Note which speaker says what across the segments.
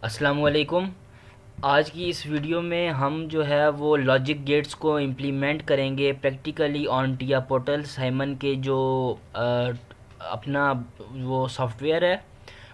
Speaker 1: अस्सलाम वालेकुम। आज की इस वीडियो में हम जो है वो लॉजिक गेट्स को इम्प्लीमेंट करेंगे practically on Tiya portal Simon के जो अपना वो सॉफ्टवेयर है।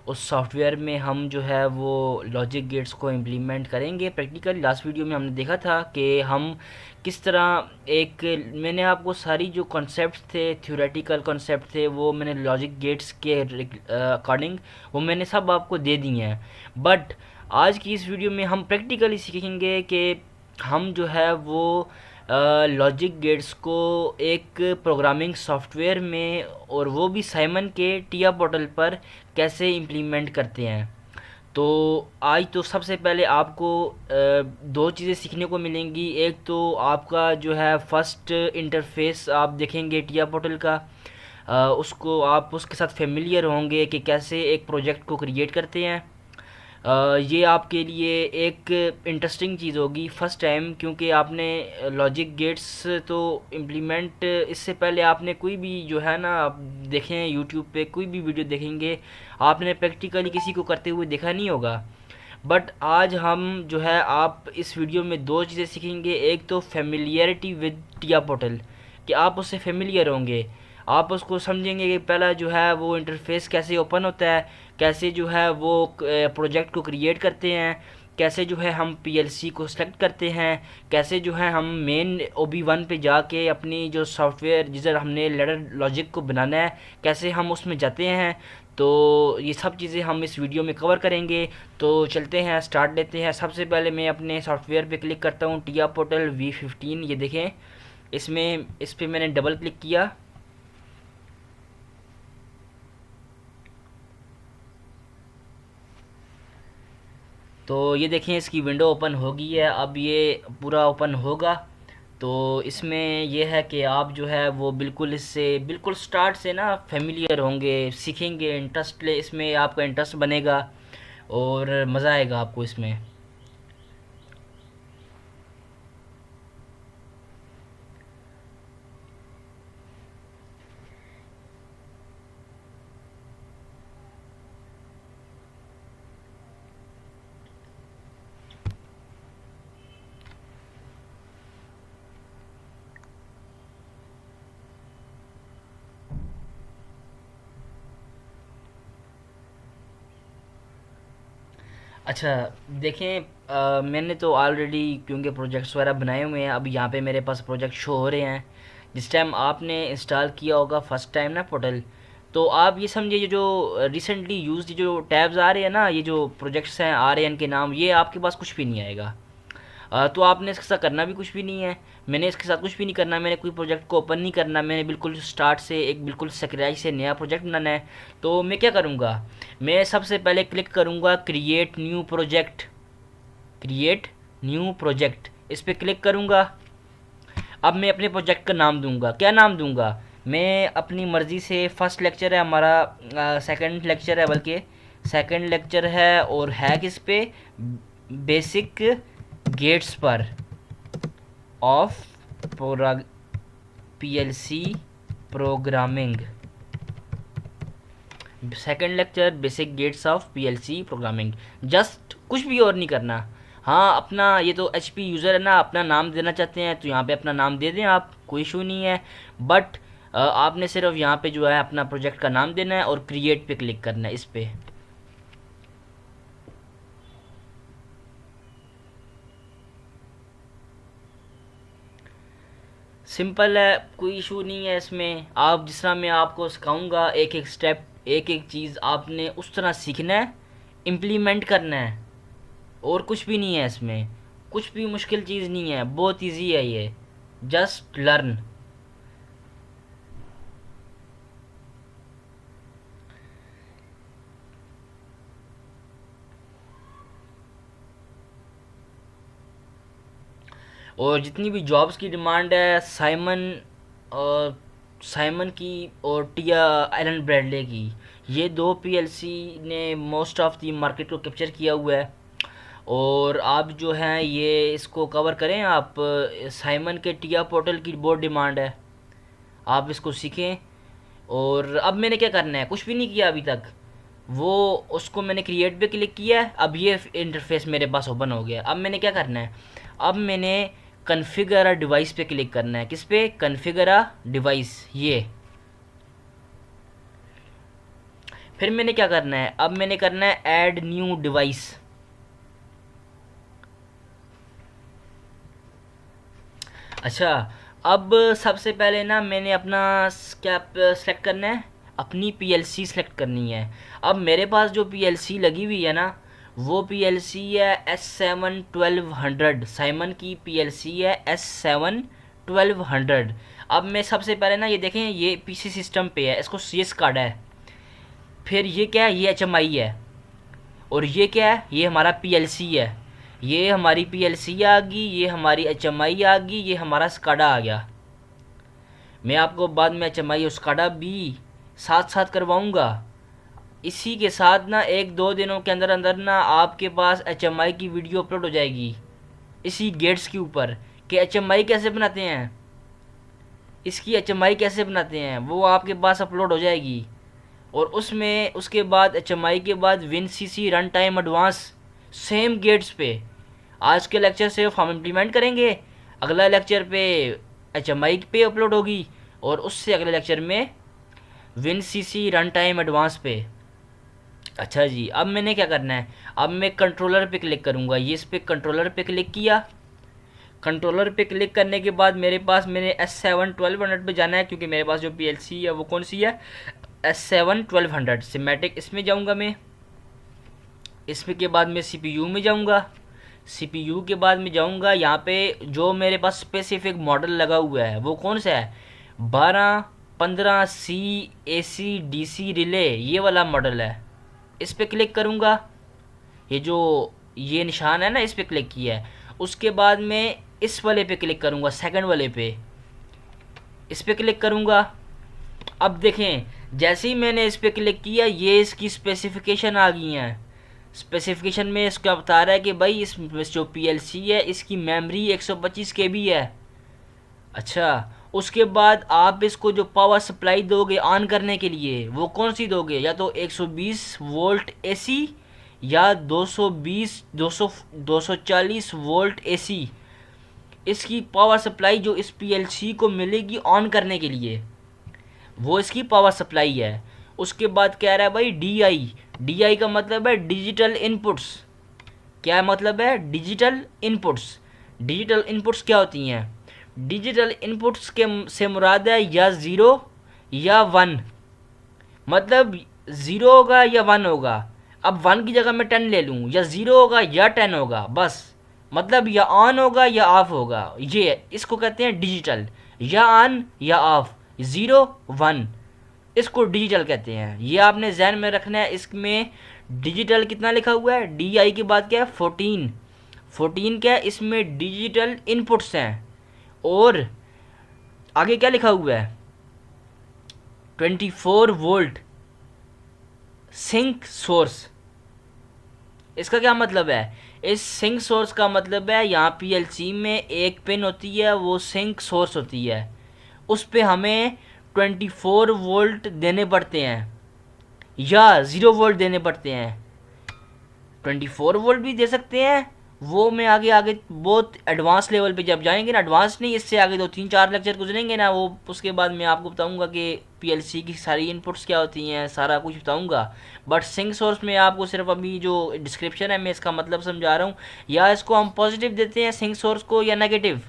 Speaker 1: उस सॉफ्टवेयर में हम जो है वो लॉजिक गेट्स को इम्प्लीमेंट करेंगे प्रैक्टिकली। लास्ट वीडियो में हमने देखा था कि हम किस तरह एक मैंने आपको सारी जो कॉन्सेप्ट्स थे, थ्योरेटिकल कॉन्सेप्ट थे, वो मैंने लॉजिक गेट्स के अकॉर्डिंग वो मैंने सब आपको दे दिए हैं। बट आज की इस वीडियो में हम प्रैक्टिकली सीखेंगे कि हम जो है वो लॉजिक गेट्स को एक प्रोग्रामिंग सॉफ्टवेयर में, और वो भी साइमन के टिया पोर्टल पर, कैसे इम्प्लीमेंट करते हैं। तो आज तो सबसे पहले आपको दो चीज़ें सीखने को मिलेंगी। एक तो आपका जो है फर्स्ट इंटरफेस आप देखेंगे टिया पोर्टल का, उसको आप उसके साथ फेमिलियर होंगे कि कैसे एक प्रोजेक्ट को क्रिएट करते हैं। ये आपके लिए एक इंटरेस्टिंग चीज़ होगी फर्स्ट टाइम, क्योंकि आपने लॉजिक गेट्स तो इम्प्लीमेंट इससे पहले आपने कोई भी जो है ना, आप देखें यूट्यूब पे कोई भी वीडियो देखेंगे, आपने प्रैक्टिकली किसी को करते हुए देखा नहीं होगा। बट आज हम जो है आप इस वीडियो में दो चीज़ें सीखेंगे। एक तो फेमिलियरिटी विद टिया पोर्टल, कि आप उससे फेमिलियर होंगे, आप उसको समझेंगे कि पहला जो है वो इंटरफेस कैसे ओपन होता है, कैसे जो है वो प्रोजेक्ट को क्रिएट करते हैं, कैसे जो है हम पीएलसी को सेलेक्ट करते हैं, कैसे जो है हम मेन OB1 पे जाके अपनी जो सॉफ्टवेयर जिधर हमने लेडर लॉजिक को बनाना है, कैसे हम उसमें जाते हैं। तो ये सब चीज़ें हम इस वीडियो में कवर करेंगे। तो चलते हैं, स्टार्ट लेते हैं। सबसे पहले मैं अपने सॉफ्टवेयर पे क्लिक करता हूँ, टिया पोर्टल V15। ये देखें, इसमें इस पर मैंने डबल क्लिक किया। तो ये देखें, इसकी विंडो ओपन हो गई है। अब ये पूरा ओपन होगा। तो इसमें यह है कि आप जो है वो बिल्कुल इससे बिल्कुल स्टार्ट से ना फेमिलियर होंगे, सीखेंगे, इंटरेस्ट ले इसमें आपका इंटरेस्ट बनेगा और मज़ा आएगा आपको इसमें। अच्छा, देखें, मैंने तो ऑलरेडी क्योंकि प्रोजेक्ट्स वगैरह बनाए हुए हैं, अब यहाँ पे मेरे पास प्रोजेक्ट शो हो रहे हैं। जिस टाइम आपने इंस्टॉल किया होगा फर्स्ट टाइम ना पोर्टल, तो आप ये समझिए ये जो रिसेंटली यूज्ड जो टैब्स आ रहे हैं ना, ये जो प्रोजेक्ट्स हैं आ रहे हैं इनके नाम, ये आपके पास कुछ भी नहीं आएगा। तो आपने इसके साथ करना भी कुछ भी नहीं है। मैंने इसके साथ कुछ भी नहीं करना, मैंने कोई प्रोजेक्ट को ओपन नहीं करना, मैंने बिल्कुल स्टार्ट से एक बिल्कुल सक्रिय से नया प्रोजेक्ट बनाना है। तो मैं क्या करूँगा, मैं सबसे पहले क्लिक करूँगा create new project. Create new project, इस पर क्लिक करूँगा। अब मैं अपने प्रोजेक्ट का नाम दूंगा। क्या नाम दूंगा, मैं अपनी मर्ज़ी से, फर्स्ट लेक्चर है हमारा, सेकंड लेक्चर है, बल्कि सेकंड लेक्चर है, और है किस पे, बेसिक गेट्स पर of PLC programming. Second lecture basic gates of PLC programming. Just कुछ भी और नहीं करना। हाँ, अपना ये तो एचपी यूज़र है ना, अपना नाम देना चाहते हैं तो यहाँ पे अपना नाम दे दें आप, कोई इशू नहीं है। बट आपने सिर्फ यहाँ पे जो है अपना प्रोजेक्ट का नाम देना है और क्रिएट पे क्लिक करना है, इस पे। सिंपल है, कोई इशू नहीं है इसमें। आप जिस तरह मैं आपको सिखाऊंगा एक एक स्टेप, एक एक चीज़ आपने उस तरह सीखना है, इम्प्लीमेंट करना है, और कुछ भी नहीं है इसमें। कुछ भी मुश्किल चीज़ नहीं है, बहुत इजी है ये। Just learn. और जितनी भी जॉब्स की डिमांड है, और साइमन की और टिया एलन ब्रैडले की, ये दो पीएलसी ने मोस्ट ऑफ द मार्केट को कैप्चर किया हुआ है। और आप जो हैं ये इसको कवर करें आप, साइमन के टिया पोर्टल की बहुत डिमांड है, आप इसको सीखें। और अब मैंने क्या करना है, कुछ भी नहीं किया अभी तक। वो उसको मैंने क्रिएट पे क्लिक किया है। अब ये इंटरफेस मेरे पास ओपन हो गया। अब मैंने क्या करना है, अब मैंने कन्फिगर अ डिवाइस पे क्लिक करना है। किस पे? Configure a device. ये फिर मैंने क्या करना है, अब मैंने करना है ऐड न्यू डिवाइस। अच्छा, अब सबसे पहले ना मैंने अपना क्या सेलेक्ट करना है, अपनी पीएलसी सेलेक्ट करनी है। अब मेरे पास जो पीएलसी लगी हुई है ना, वो पीएलसी है S7 1200। साइमन की पीएलसी है S7 1200। अब मैं सबसे पहले ना, ये देखें, ये पीसी सिस्टम पे है, इसको CS कार्ड है। फिर ये क्या है, ये HMI है। और ये क्या है, ये हमारा पीएलसी है। ये हमारी पीएलसी आ गई, ये हमारी HMI आ गई, ये हमारा स्काडा आ गया। मैं आपको बाद में HMI और स्काडा भी साथ साथ करवाऊंगा। इसी के साथ ना 1-2 दिनों के अंदर अंदर ना आपके पास HMI की वीडियो अपलोड हो जाएगी इसी गेट्स के ऊपर, कि HMI कैसे बनाते हैं, इसकी HMI कैसे बनाते हैं, वो आपके पास अपलोड हो जाएगी। और उसमें उसके बाद HMI के बाद WinCC run time advance same gates पे। आज के लेक्चर सिर्फ हम इम्प्लीमेंट करेंगे, अगला लेक्चर पे HMI पे अपलोड होगी, और उससे अगले लेक्चर में WinCC रन टाइम एडवांस पे। अच्छा जी, अब मैंने क्या करना है, अब मैं कंट्रोलर पे क्लिक करूँगा। ये इस पे कंट्रोलर पे क्लिक किया। कंट्रोलर पे क्लिक करने के बाद मेरे पास, मैंने S7 1200 पे जाना है, क्योंकि मेरे पास जो पीएलसी है वो कौन सी है, S7 1200 सिमेटिक। इसमें जाऊंगा मैं। इसमें के बाद मैं CPU में जाऊंगा। CPU के बाद में जाऊंगा यहाँ पे, जो मेरे पास स्पेसिफिक मॉडल लगा हुआ है वो कौन सा है, 1215C AC/DC रिले, ये वाला मॉडल है। इस पे क्लिक करूँगा। ये जो ये निशान है ना, इस पे क्लिक किया है। उसके बाद में इस वाले पे क्लिक करूँगा, सेकंड वाले पे। इस पे क्लिक करूँगा। अब देखें, जैसे ही मैंने इस पे क्लिक किया, ये इसकी स्पेसिफिकेशन आ गई हैं। स्पेसिफिकेशन में इसका बता रहा है कि भाई इस जो पीएलसी है इसकी मेमोरी 125 KB है। अच्छा, उसके बाद आप इसको जो पावर सप्लाई दोगे ऑन करने के लिए, वो कौन सी दोगे, या तो 120 वोल्ट AC, या 220 200 240 वोल्ट AC। इसकी पावर सप्लाई जो इस पीएलसी को मिलेगी ऑन करने के लिए, वो इसकी पावर सप्लाई है। उसके बाद कह रहा है भाई DI। DI का मतलब है डिजिटल इनपुट्स। क्या मतलब है, डिजिटल इनपुट्स। डिजिटल इनपुट्स क्या होती हैं, डिजिटल इनपुट्स के से मुराद है या ज़ीरो या वन। मतलब ज़ीरो होगा या वन होगा। अब वन की जगह मैं 10 ले लूँ, या ज़ीरो होगा या 10 होगा, बस। मतलब या ऑन होगा या ऑफ होगा, ये इसको कहते हैं डिजिटल। या ऑन या ऑफ, ज़ीरो वन, इसको डिजिटल कहते हैं। ये आपने जहन में रखना है। इसमें डिजिटल कितना लिखा हुआ है, DI के बाद क्या है, 14 क्या है, इसमें डिजिटल इनपुट्स हैं। और आगे क्या लिखा हुआ है, 24 वोल्ट सिंक सोर्स। इसका क्या मतलब है, इस सिंक सोर्स का मतलब है, यहाँ पीएलसी में एक पिन होती है, वो सिंक सोर्स होती है। उस पे हमें 24 वोल्ट देने पड़ते हैं, या 0 वोल्ट देने पड़ते हैं। 24 वोल्ट भी दे सकते हैं, वो मैं आगे आगे बहुत एडवांस लेवल पे जब जाएंगे ना, एडवांस नहीं, इससे आगे 2-3-4 लेक्चर गुजरेंगे ना, वो उसके बाद मैं आपको बताऊंगा कि पीएलसी की सारी इनपुट्स क्या होती हैं, सारा कुछ बताऊंगा। बट सिंक सोर्स में आपको सिर्फ अभी जो डिस्क्रिप्शन है मैं इसका मतलब समझा रहा हूँ। या इसको हम पॉजिटिव देते हैं सिंक सोर्स को, या नेगेटिव।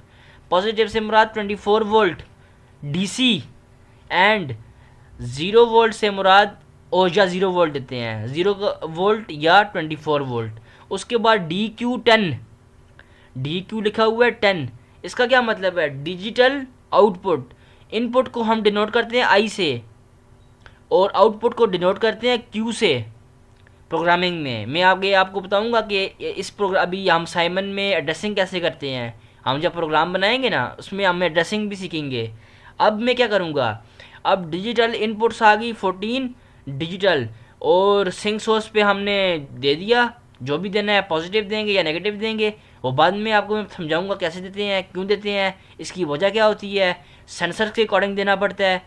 Speaker 1: पॉजिटिव से मुराद 24 वोल्ट DC, एंड 0 वोल्ट से मुराद, ओ या 0 वोल्ट देते हैं, 0 वोल्ट या 24 वोल्ट। उसके बाद DQ10, DQ लिखा हुआ है 10। इसका क्या मतलब है, डिजिटल आउटपुट। इनपुट को हम डिनोट करते हैं I से, और आउटपुट को डिनोट करते हैं Q से। प्रोग्रामिंग में मैं आगे आपको बताऊंगा कि इस प्रोग्राम, अभी हम साइमन में एड्रेसिंग कैसे करते हैं, हम जब प्रोग्राम बनाएंगे ना उसमें हम एड्रेसिंग भी सीखेंगे। अब मैं क्या करूँगा, अब डिजिटल इनपुट्स आ गई 14 डिजिटल, और सिंक सोर्स पे हमने दे दिया, जो भी देना है पॉजिटिव देंगे या नेगेटिव देंगे, वो बाद में आपको मैं समझाऊंगा कैसे देते हैं, क्यों देते हैं, इसकी वजह क्या होती है। सेंसर के अकॉर्डिंग देना पड़ता है,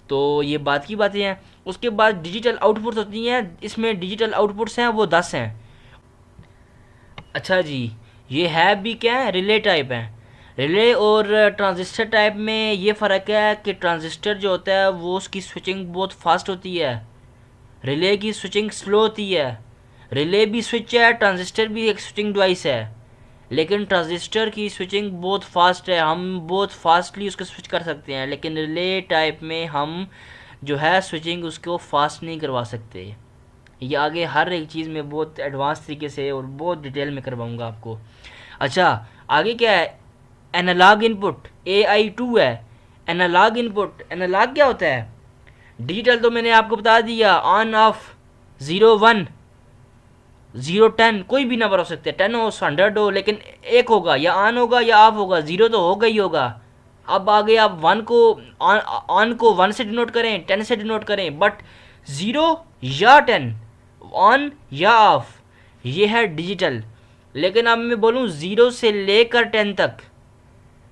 Speaker 1: तो ये बात की बातें हैं। उसके बाद डिजिटल आउटपुट्स होती हैं, इसमें डिजिटल आउटपुट्स हैं वो 10 हैं। अच्छा जी, ये है भी क्या है, रिले टाइप है। रिले और ट्रांजिस्टर टाइप में ये फ़र्क है कि ट्रांजिस्टर जो होता है वो उसकी स्विचिंग बहुत फास्ट होती है, रिले की स्विचिंग स्लो होती है। रिले भी स्विच है, ट्रांजिस्टर भी एक स्विचिंग डिवाइस है, लेकिन ट्रांजिस्टर की स्विचिंग बहुत फास्ट है, हम बहुत फास्टली उसको स्विच कर सकते हैं, लेकिन रिले टाइप में हम जो है स्विचिंग उसको फास्ट नहीं करवा सकते। ये आगे हर एक चीज़ में बहुत एडवांस तरीके से और बहुत डिटेल में करवाऊंगा आपको। अच्छा, आगे क्या है, एनालॉग इनपुट AI2 है। एनालॉग इनपुट, एनालॉग क्या होता है? डिजिटल तो मैंने आपको बता दिया, ऑन ऑफ, 0 1 0 10, कोई भी नंबर हो सकते हैं, 10 हो 100 हो, लेकिन एक होगा, या ऑन होगा या ऑफ होगा, जीरो तो होगा ही होगा। अब आगे आप वन को, ऑन को 1 से डिनोट करें, 10 से डिनोट करें, बट 0 या 10, ऑन या ऑफ, ये है डिजिटल। लेकिन अब मैं बोलूँ 0 से लेकर 10 तक,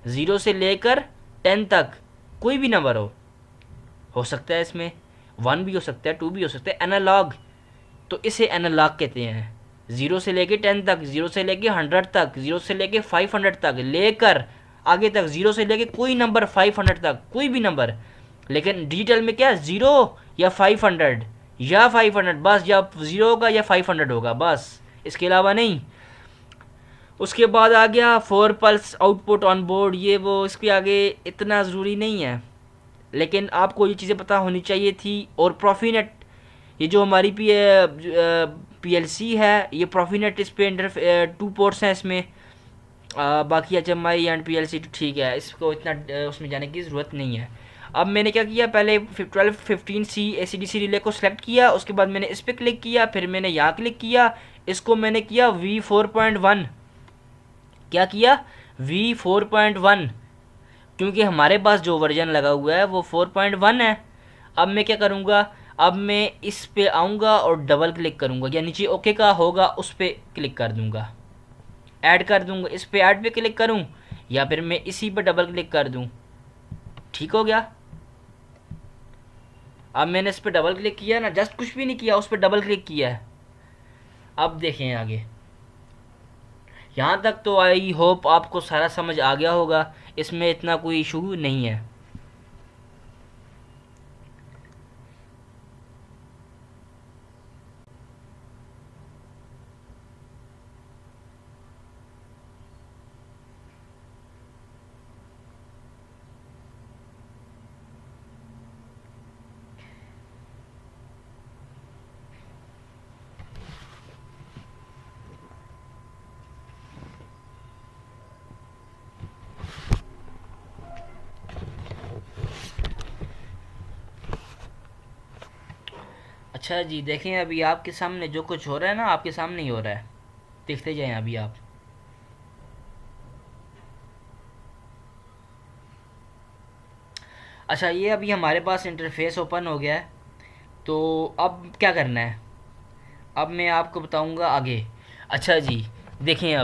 Speaker 1: 0 से लेकर 10 तक कोई भी नंबर हो सकता है इसमें, 1 भी हो सकता है, 2 भी हो सकता है, एनालॉग, तो इसे एनालॉग कहते हैं। 0 से लेके 10 तक, 0 से लेके 100 तक, 0 से लेके 500 तक, लेकर आगे तक, 0 से लेके कोई नंबर 500 तक, कोई भी नंबर। लेकिन डिजिटल में क्या, 0 या 500, या 500 बस, या 0 होगा या 500 होगा बस, इसके अलावा नहीं। उसके बाद आ गया 4 पल्स आउटपुट ऑन बोर्ड, ये वो इसके आगे इतना ज़रूरी नहीं है, लेकिन आपको ये चीज़ें पता होनी चाहिए थी। और प्रॉफीनेट, ये जो हमारी PLC है, ये प्रॉफीनेट, इस पे 2 पोर्ट्स हैं इसमें। बाकी HMI एंड PLC तो ठीक है, इसको इतना उसमें जाने की ज़रूरत नहीं है। अब मैंने क्या किया, पहले 12 15C ACDC रिले को सेलेक्ट किया, उसके बाद मैंने इस पर क्लिक किया, फिर मैंने यहाँ क्लिक किया, इसको मैंने किया V4.1। क्या किया, V4.1, क्योंकि हमारे पास जो वर्जन लगा हुआ है वो 4.1 है। अब मैं क्या करूँगा, अब मैं इस पे आऊँगा और डबल क्लिक करूँगा, या नीचे ओके का होगा उस पर क्लिक कर दूँगा, ऐड कर दूँगा, इस पे ऐड पे क्लिक करूँ, या फिर मैं इसी पे डबल क्लिक कर दूँ, ठीक हो गया। अब मैंने इस पे डबल क्लिक किया ना, जस्ट कुछ भी नहीं किया, उस पर डबल क्लिक किया है। अब देखें आगे, यहाँ तक तो आई होप आपको सारा समझ आ गया होगा, इसमें इतना कोई इशू नहीं है। अच्छा जी, देखें अभी आपके सामने जो कुछ हो रहा है ना, आपके सामने ही हो रहा है, देखते जाएं अभी आप। अच्छा, ये अभी हमारे पास इंटरफेस ओपन हो गया है, तो अब क्या करना है, अब मैं आपको बताऊंगा आगे। अच्छा जी, देखें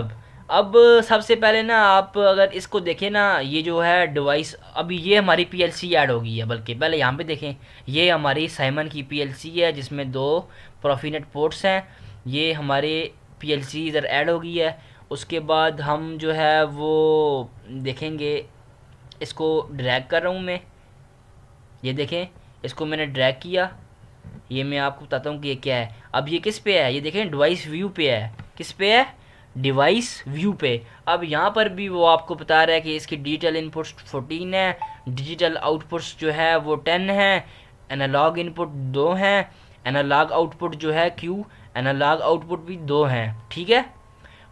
Speaker 1: अब सबसे पहले ना, आप अगर इसको देखें ना, ये जो है डिवाइस, अभी ये हमारी PLC ऐड हो गई है, बल्कि पहले यहाँ पे देखें, ये हमारी साइमन की PLC है जिसमें 2 प्रॉफीनेट पोर्ट्स हैं, ये हमारे PLC इधर ऐड हो गई है। उसके बाद हम जो है वो देखेंगे, इसको ड्रैग कर रहा हूँ मैं, ये देखें, इसको मैंने ड्रैग किया, ये मैं आपको बताता हूँ कि ये क्या है। अब ये किस पे है, ये देखें डिवाइस व्यू पे है, किस पे है, डिवाइस व्यू पे। अब यहाँ पर भी वो आपको बता रहा है कि इसकी डिजिटल इनपुट्स 14 है, डिजिटल आउटपुट्स जो है वो 10 है, एनालॉग इनपुट 2 हैं, एनालॉग आउटपुट जो है Q, एनालॉग आउटपुट भी 2 हैं, ठीक है।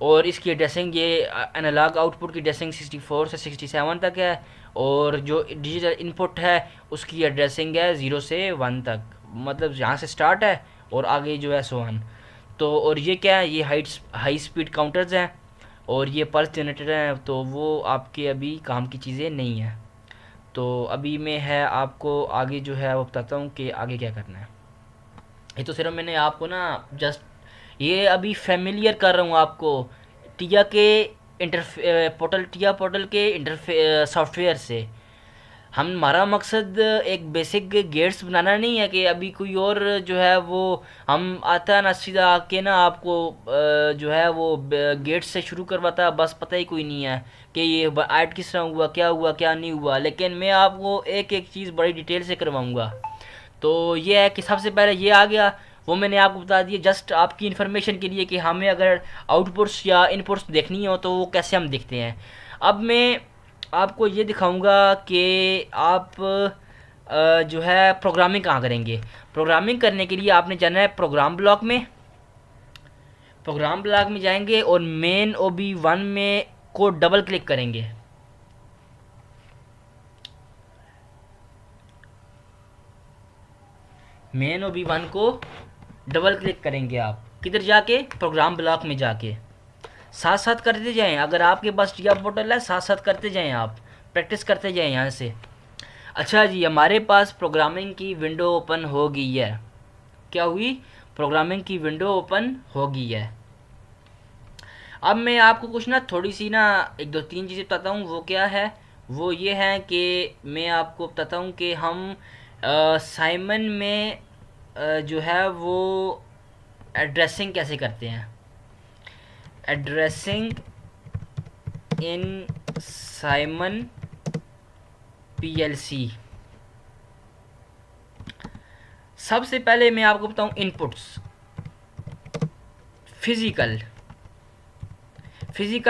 Speaker 1: और इसकी एड्रेसिंग, ये एनालॉग आउटपुट की एड्रेसिंग 64 से 67 तक है, और जो डिजिटल इनपुट है उसकी एड्रेसिंग है 0 से 1 तक, मतलब यहाँ से स्टार्ट है और आगे जो है सो ऑन। तो और ये क्या है, ये हाई स्पीड काउंटर्स हैं, और ये पल्स जनरेटर हैं, तो वो आपके अभी काम की चीज़ें नहीं हैं। तो अभी मैं है आपको आगे जो है वो बताता हूँ कि आगे क्या करना है। ये तो सिर्फ मैंने आपको ना जस्ट ये अभी फेमिलियर कर रहा हूँ आपको टिया के पोर्टल, टिया पोर्टल के इंटरफे सॉफ्टवेयर से। हमारा मकसद एक बेसिक गेट्स बनाना नहीं है कि अभी कोई और जो है वो हम आता ना सीधा आके ना आपको जो है वो गेट्स से शुरू करवाता, बस पता ही कोई नहीं है कि ये ऐड किस तरह हुआ क्या नहीं हुआ, लेकिन मैं आपको एक एक चीज़ बड़ी डिटेल से करवाऊँगा। तो ये है कि सबसे पहले ये आ गया, वो मैंने आपको बता दिया जस्ट आपकी इन्फॉर्मेशन के लिए कि हमें अगर आउटपुट्स या इनपुट्स देखनी हो तो वो कैसे हम देखते हैं। अब मैं आपको ये दिखाऊंगा कि आप जो है प्रोग्रामिंग कहाँ करेंगे। प्रोग्रामिंग करने के लिए आपने जाना है प्रोग्राम ब्लॉक में। प्रोग्राम ब्लॉक में जाएंगे और मेन OB1 में को डबल क्लिक करेंगे। मेन OB1 को डबल क्लिक करेंगे आप किधर जाके, प्रोग्राम ब्लॉक में जाके। साथ साथ करते जाएं, अगर आपके पास टिया पोर्टल है साथ साथ करते जाएं, आप प्रैक्टिस करते जाएं यहाँ से। अच्छा जी, हमारे पास प्रोग्रामिंग की विंडो ओपन हो गई है। क्या हुई? प्रोग्रामिंग की विंडो ओपन हो गई है। अब मैं आपको कुछ ना थोड़ी सी ना एक दो तीन चीज़ें बताता हूँ। वो क्या है? वो ये है कि मैं आपको बताता हूँ कि हम साइमन में जो है वो एड्रेसिंग कैसे करते हैं। एड्रेसिंग इन साइमन PLC। सबसे पहले मैं आपको बताऊं इनपुट्स। फिजिकल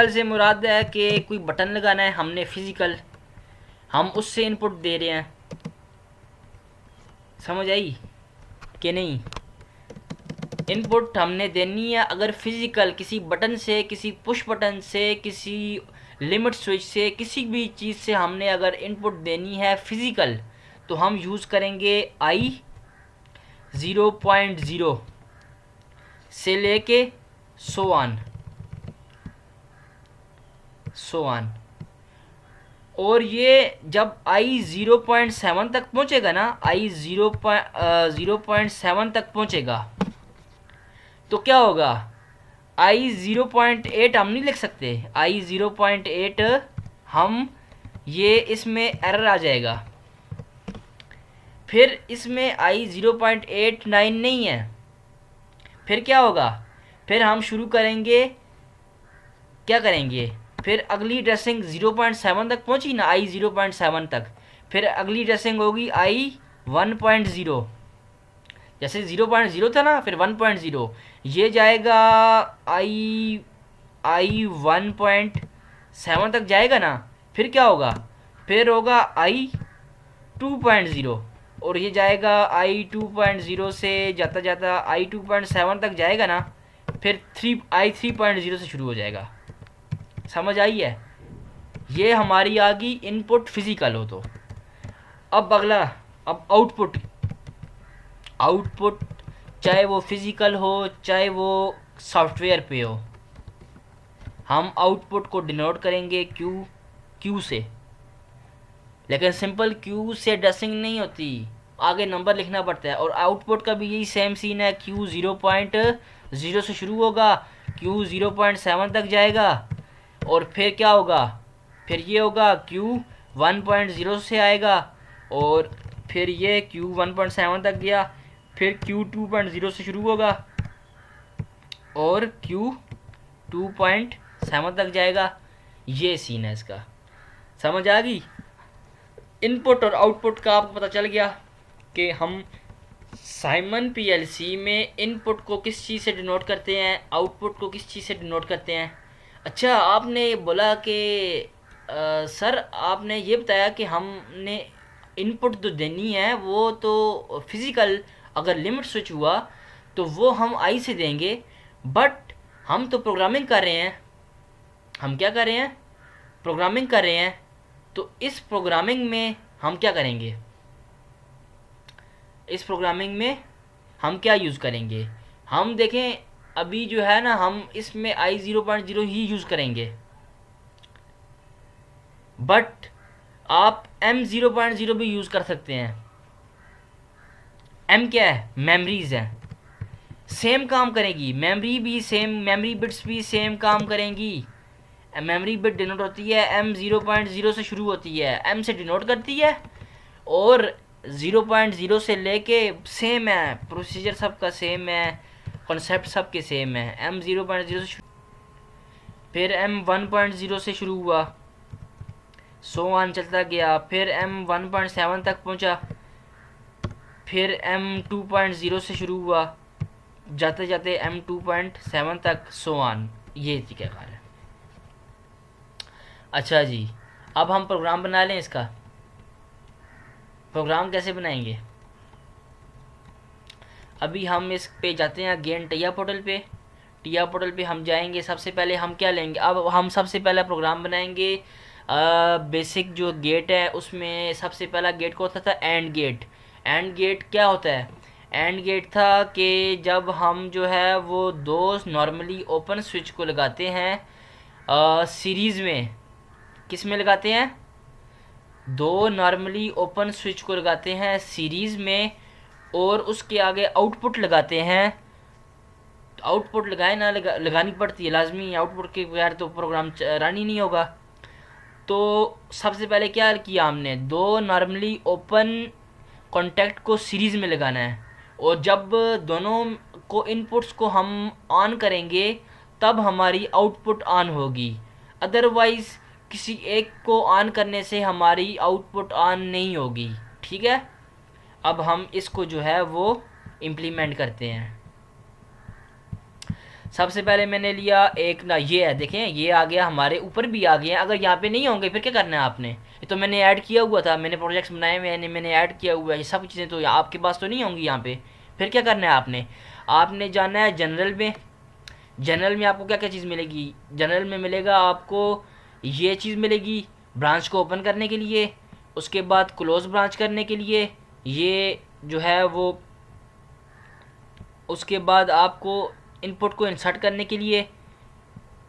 Speaker 1: से मुराद है कि कोई बटन लगाना है, हमने फिजिकल हम उससे इनपुट दे रहे हैं। समझ आई कि नहीं? इनपुट हमने देनी है अगर फिजिकल किसी बटन से, किसी पुश बटन से, किसी लिमिट स्विच से, किसी भी चीज़ से हमने अगर इनपुट देनी है फिजिकल, तो हम यूज़ करेंगे I0.0 से लेके सो ऑन। और ये जब I0.7 तक पहुंचेगा ना, I0.7 तक पहुंचेगा तो क्या होगा? I0.8 हम नहीं लिख सकते। I0.8 हम ये इसमें एरर आ जाएगा। फिर इसमें I0.89 नहीं है। फिर क्या होगा? फिर हम शुरू करेंगे, क्या करेंगे? फिर अगली ड्रेसिंग 0.7 तक पहुंची ना, I0.7 तक। फिर अगली ड्रेसिंग होगी I1.0। जैसे 0.0 था ना, फिर 1.0 ये जाएगा I1.7 तक जाएगा ना। फिर क्या होगा? फिर होगा I2.0 और ये जाएगा I2.0 से जाता जाता I2.7 तक जाएगा ना। फिर I3.0 से शुरू हो जाएगा। समझ आई है? ये हमारी आ गई इनपुट फिजिकल हो तो। अब अगला, अब आउटपुट चाहे वो फिजिकल हो चाहे वो सॉफ्टवेयर पे हो, हम आउटपुट को डिनोट करेंगे क्यू से। लेकिन सिंपल क्यू से ड्रेसिंग नहीं होती, आगे नंबर लिखना पड़ता है। और आउटपुट का भी यही सेम सीन है, क्यू 0.0 से शुरू होगा, क्यू 0.7 तक जाएगा और फिर क्या होगा? फिर ये होगा क्यू 1.0 से आएगा और फिर ये क्यू 1.7 तक गया, फिर क्यू 2.0 से शुरू होगा और क्यू 2.7 तक जाएगा। ये सीन है इसका। समझ आ गई? इनपुट और आउटपुट का आपको पता चल गया कि हम साइमन PLC में इनपुट को किस चीज़ से डिनोट करते हैं, आउटपुट को किस चीज़ से डिनोट करते हैं। अच्छा, आपने बोला कि सर आपने ये बताया कि हमने इनपुट जो देनी है वो तो फिज़िकल, अगर लिमिट स्विच हुआ तो वो हम आई से देंगे, बट हम तो प्रोग्रामिंग कर रहे हैं। हम क्या कर रहे हैं? प्रोग्रामिंग कर रहे हैं। तो इस प्रोग्रामिंग में हम क्या करेंगे? इस प्रोग्रामिंग में हम क्या यूज़ करेंगे? हम देखें अभी जो है ना, हम इसमें I0.0 ही यूज़ करेंगे, बट आप M0.0 भी यूज़ कर सकते हैं। M क्या है? मेमरीज़ हैं, सेम काम करेगी। मेमरी भी सेम, मेमरी बिट्स भी सेम काम करेंगी। मेमरी बिट डिनोट होती है M0.0 से शुरू होती है, M से डिनोट करती है और 0.0 से लेके सेम है, प्रोसीजर सबका सेम है, कॉन्सेप्ट सबके सेम है। एम 0.0 से फिर एम 1.0 से शुरू हुआ, सो ऑन चलता गया, फिर एम 1.7 तक पहुंचा, फिर एम 2.0 से शुरू हुआ, जाते जाते एम 2.7 तक, सो ऑन। ये तरीक़ाकार है। अच्छा जी, अब हम प्रोग्राम बना लें इसका। प्रोग्राम कैसे बनाएंगे? अभी हम इस पे जाते हैं अगेन टिया पोर्टल पे। टिया पोर्टल पे हम जाएंगे, सबसे पहले हम क्या लेंगे, अब हम सबसे पहला प्रोग्राम बनाएंगे। बेसिक जो गेट है उसमें सबसे पहला गेट कौन सा था? And gate. एंड गेट क्या होता है? एंड गेट था कि जब हम जो है वो दो नॉर्मली ओपन स्विच को लगाते हैं सीरीज़ में। किस में लगाते हैं? दो नॉर्मली ओपन स्विच को लगाते हैं सीरीज़ में, और उसके आगे आउटपुट लगाते हैं। आउटपुट लगाए ना लगानी पड़ती है, लाजमी। आउटपुट के बगैर तो प्रोग्राम रन ही नहीं होगा। तो सबसे पहले क्या किया हमने, दो नॉर्मली ओपन कॉन्टैक्ट को सीरीज़ में लगाना है, और जब दोनों को इनपुट्स को हम ऑन करेंगे तब हमारी आउटपुट ऑन होगी। अदरवाइज़ किसी एक को ऑन करने से हमारी आउटपुट ऑन नहीं होगी। ठीक है, अब हम इसको जो है वो इम्प्लीमेंट करते हैं। सबसे पहले मैंने लिया एक ना, ये है देखें, ये आ गया, हमारे ऊपर भी आ गया। अगर यहाँ पे नहीं होंगे फिर क्या करना है आपने? ये तो मैंने ऐड किया हुआ था, मैंने प्रोजेक्ट्स बनाए हुए हैं, मैंने ऐड किया हुआ है, ये सब चीज़ें तो आपके पास तो नहीं होंगी यहाँ पे। फिर क्या करना है आपने? आपने जाना है जनरल में। जनरल में आपको क्या क्या चीज़ मिलेगी? जनरल में मिलेगा आपको ये चीज़ मिलेगी, ब्रांच को ओपन करने के लिए, उसके बाद क्लोज ब्रांच करने के लिए, ये जो है वो, उसके बाद आपको इनपुट को इंसर्ट करने के लिए,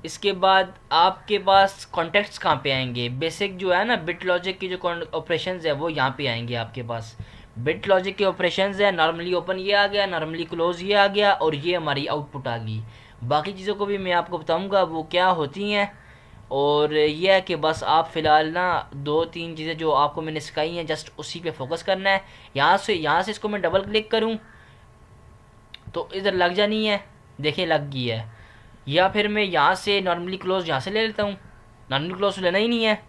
Speaker 1: इसके बाद आपके पास कॉन्टेक्ट्स कहाँ पे आएंगे? बेसिक जो है ना बिट लॉजिक की जो ऑपरेशंस है वो यहाँ पे आएंगे आपके पास। बिट लॉजिक के ऑपरेशंस है, नॉर्मली ओपन ये आ गया, नॉर्मली क्लोज ये आ गया, और ये हमारी आउटपुट आ गई। बाकी चीज़ों को भी मैं आपको बताऊंगा वो क्या होती हैं। और ये है कि बस आप फ़िलहाल ना दो तीन चीज़ें जो आपको मैंने सिखाई हैं जस्ट उसी पे फोकस करना है। यहाँ से इसको मैं डबल क्लिक करूँ तो इधर लग जानी है, देखिए लग गई है। या फिर मैं यहाँ से नॉर्मली क्लोज यहाँ से ले लेता हूँ, नॉर्मली क्लोज लेना ही नहीं है,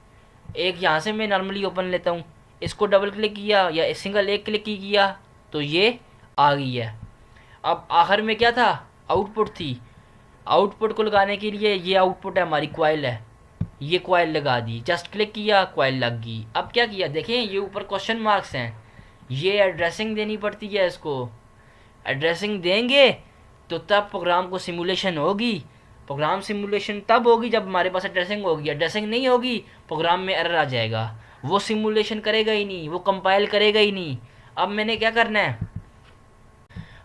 Speaker 1: एक यहाँ से मैं नॉर्मली ओपन लेता हूँ, इसको डबल क्लिक किया या सिंगल एक क्लिक ही किया तो ये आ गई है। अब आखिर में क्या था? आउटपुट थी। आउटपुट को लगाने के लिए ये आउटपुट है हमारी कॉइल है, ये कॉइल लगा दी, जस्ट क्लिक किया कॉइल लग गई। अब क्या किया देखें, ये ऊपर क्वेश्चन मार्क्स हैं, ये एड्रेसिंग देनी पड़ती है इसको। एड्रेसिंग देंगे तो तब प्रोग्राम को सिमुलेशन होगी। प्रोग्राम सिमुलेशन तब होगी जब हमारे पास एड्रेसिंग होगी। एड्रेसिंग नहीं होगी प्रोग्राम में एरर आ जाएगा, वो सिमुलेशन करेगा ही नहीं, वो कंपाइल करेगा ही नहीं। अब मैंने क्या करना है?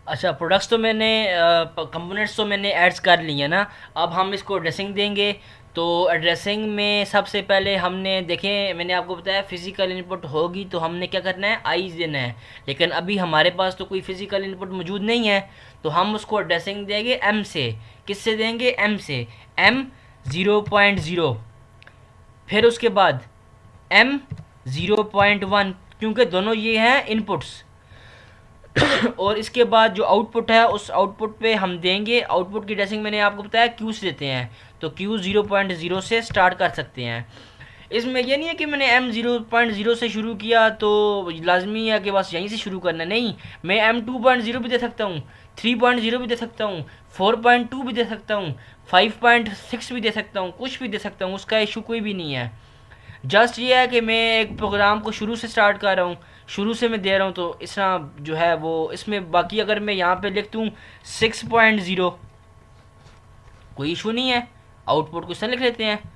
Speaker 1: अच्छा, प्रोडक्ट्स तो मैंने कंपोनेंट्स तो मैंने ऐड्स कर लिए ना। अब हम इसको एड्रेसिंग देंगे। तो एड्रेसिंग में सबसे पहले हमने देखें, मैंने आपको बताया फ़िज़िकल इनपुट होगी तो हमने क्या करना है? आईज देना है। लेकिन अभी हमारे पास तो कोई फ़िज़िकल इनपुट मौजूद नहीं है, तो हम उसको एड्रेसिंग देंगे एम से। किससे देंगे? एम से। एम 0.0, फिर उसके बाद एम 0.1, क्योंकि दोनों ये हैं इनपुट्स। और इसके बाद जो आउटपुट है उस आउटपुट पे हम देंगे, आउटपुट की ड्रेसिंग मैंने आपको बताया क्यू से देते हैं, तो क्यू 0.0 से स्टार्ट कर सकते हैं। इसमें यह नहीं है कि मैंने एम 0.0 से शुरू किया तो लाजमी है कि बस यहीं से शुरू करना, नहीं। मैं एम 2.0 भी दे सकता हूँ, 3.0 भी दे सकता हूँ, 4.2 भी दे सकता हूँ, 5.6 भी दे सकता हूँ, कुछ भी दे सकता हूँ, उसका इशू कोई भी नहीं है। जस्ट ये है कि मैं एक प्रोग्राम को शुरू से स्टार्ट कर रहा हूँ, शुरू से मैं दे रहा हूँ, तो इस तरह जो है वो इसमें। बाकी अगर मैं यहाँ पे लिख दूँ 6.0, कोई इशू नहीं है, आउटपुट को इस तरह लिख लेते हैं।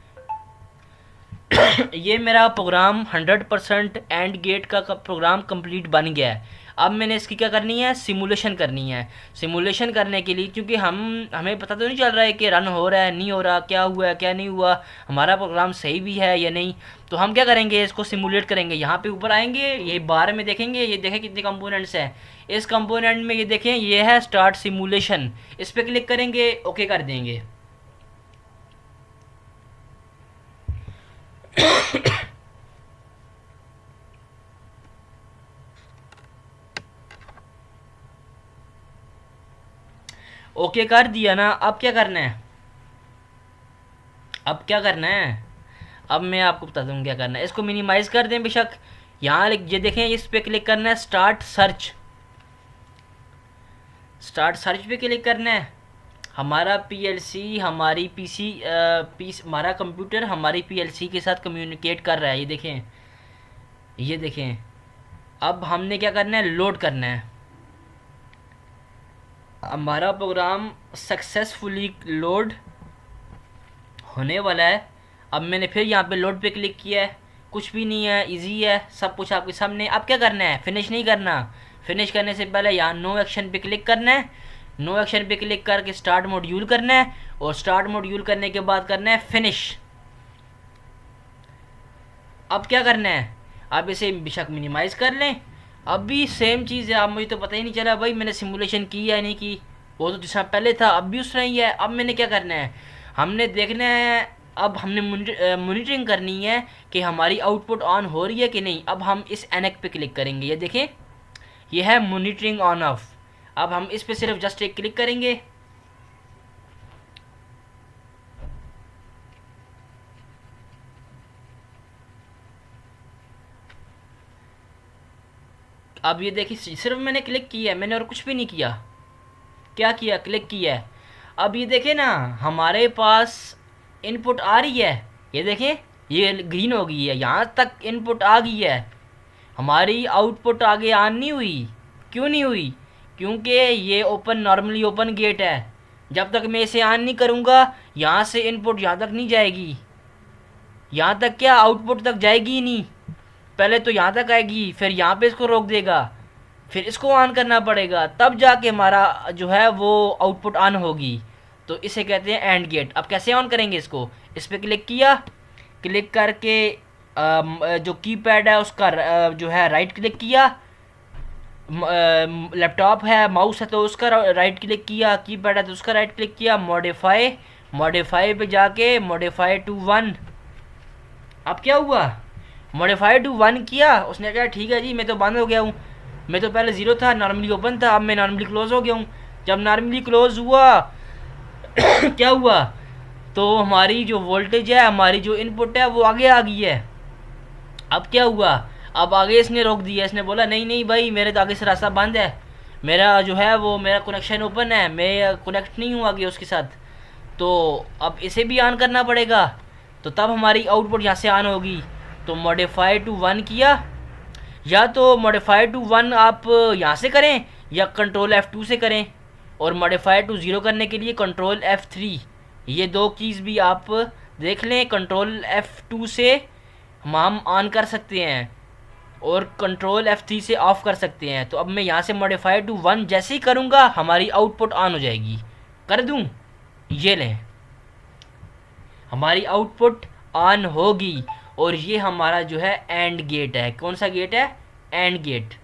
Speaker 1: ये मेरा प्रोग्राम 100% एंड गेट का प्रोग्राम कंप्लीट बन गया है। अब मैंने इसकी क्या करनी है? सिमुलेशन करनी है। सिमुलेशन करने के लिए, क्योंकि हमें पता तो नहीं चल रहा है कि रन हो रहा है नहीं हो रहा, क्या हुआ है क्या नहीं हुआ, हमारा प्रोग्राम सही भी है या नहीं, तो हम क्या करेंगे? इसको सिमुलेट करेंगे। यहाँ पे ऊपर आएंगे, ये बार में देखेंगे, ये देखें कितने कंपोनेंट्स हैं इस कंपोनेंट में, ये देखें ये है स्टार्ट सिमुलेशन, इस पर क्लिक करेंगे, ओके कर देंगे। ओके कर दिया ना, अब क्या करना है, अब क्या करना है, अब मैं आपको बताता हूँ क्या करना है। इसको मिनिमाइज़ कर दें बेशक। यहाँ ये देखें, इस पे क्लिक करना है, स्टार्ट सर्च, स्टार्ट सर्च पे क्लिक करना है। हमारा पीएलसी हमारी पीसी हमारा कंप्यूटर हमारी पीएलसी के साथ कम्युनिकेट कर रहा है। ये देखें, ये देखें। अब हमने क्या करना है, लोड करना है। हमारा प्रोग्राम सक्सेसफुली लोड होने वाला है। अब मैंने फिर यहाँ पे लोड पे क्लिक किया है, कुछ भी नहीं है, इजी है, सब कुछ आपके सामने। अब क्या करना है, फिनिश नहीं करना। फिनिश करने से पहले यहाँ नो एक्शन पे क्लिक करना है। नो एक्शन पे क्लिक करके स्टार्ट मॉड्यूल करना है, और स्टार्ट मॉड्यूल करने के बाद करना है फिनिश। अब क्या करना है, अब इसे बेशक मिनिमाइज कर लें। अब भी सेम चीज़ है। अब मुझे तो पता ही नहीं चला भाई मैंने सिमुलेशन की या नहीं की, वो तो जिस पहले था अब भी उस तरह ही है। अब मैंने क्या करना है, हमने देखना है, अब हमने मॉनिटरिंग करनी है कि हमारी आउटपुट ऑन हो रही है कि नहीं। अब हम इस एनेक पे क्लिक करेंगे, ये देखें, ये है मॉनिटरिंग ऑन ऑफ। अब हम इस पे सिर्फ जस्ट एक क्लिक करेंगे। अब ये देखिए, सिर्फ मैंने क्लिक किया है, मैंने और कुछ भी नहीं किया। क्या किया, क्लिक किया है। अब ये देखें ना, हमारे पास इनपुट आ रही है, ये देखें, ये ग्रीन हो गई है, यहाँ तक इनपुट आ गई है। हमारी आउटपुट आगे ऑन नहीं हुई। क्यों नहीं हुई, क्योंकि ये ओपन, नॉर्मली ओपन गेट है। जब तक मैं इसे ऑन नहीं करूँगा, यहाँ से इनपुट यहाँ तक नहीं जाएगी। यहाँ तक क्या, आउटपुट तक जाएगी ही नहीं। पहले तो यहाँ तक आएगी, फिर यहाँ पे इसको रोक देगा, फिर इसको ऑन करना पड़ेगा, तब जाके हमारा जो है वो आउटपुट ऑन होगी। तो इसे कहते हैं एंड गेट। अब कैसे ऑन करेंगे इसको, इस पर क्लिक किया, क्लिक करके जो कीपैड है उसका जो है राइट क्लिक किया, लैपटॉप है, माउस है तो उसका राइट क्लिक किया, कीपैड है तो उसका राइट क्लिक किया, मॉडिफाई, मॉडिफाई पे जाके मॉडिफाई टू 1। अब क्या हुआ, मॉडिफाई टू 1 किया, उसने कहा ठीक है जी मैं तो बंद हो गया हूँ, मैं तो पहले ज़ीरो था, नॉर्मली ओपन था, अब मैं नॉर्मली क्लोज हो गया हूँ। जब नॉर्मली क्लोज हुआ क्या हुआ, तो हमारी जो वोल्टेज है, हमारी जो इनपुट है वो आगे आ गई है। अब क्या हुआ, अब आगे इसने रोक दिया, इसने बोला नहीं नहीं भाई मेरे तो आगे से रास्ता बंद है, मेरा जो है वो मेरा कनेक्शन ओपन है, मैं कनेक्ट नहीं हूँ आगे उसके साथ। तो अब इसे भी ऑन करना पड़ेगा, तो तब हमारी आउटपुट यहाँ से ऑन होगी। तो मॉडिफाई टू 1 किया, या तो मॉडिफाई टू 1 आप यहाँ से करें या कंट्रोल F2 से करें, और मॉडिफाई टू 0 करने के लिए कंट्रोल F3। ये दो कीज़ भी आप देख लें, कंट्रोल F2 से हम ऑन कर सकते हैं और कंट्रोल F3 से ऑफ़ कर सकते हैं। तो अब मैं यहाँ से मॉडिफाई टू 1 जैसे ही करूँगा हमारी आउटपुट ऑन हो जाएगी। कर दूँ, ये लें, हमारी आउटपुट ऑन होगी। और ये हमारा जो है एंड गेट है। कौन सा गेट है, एंड गेट।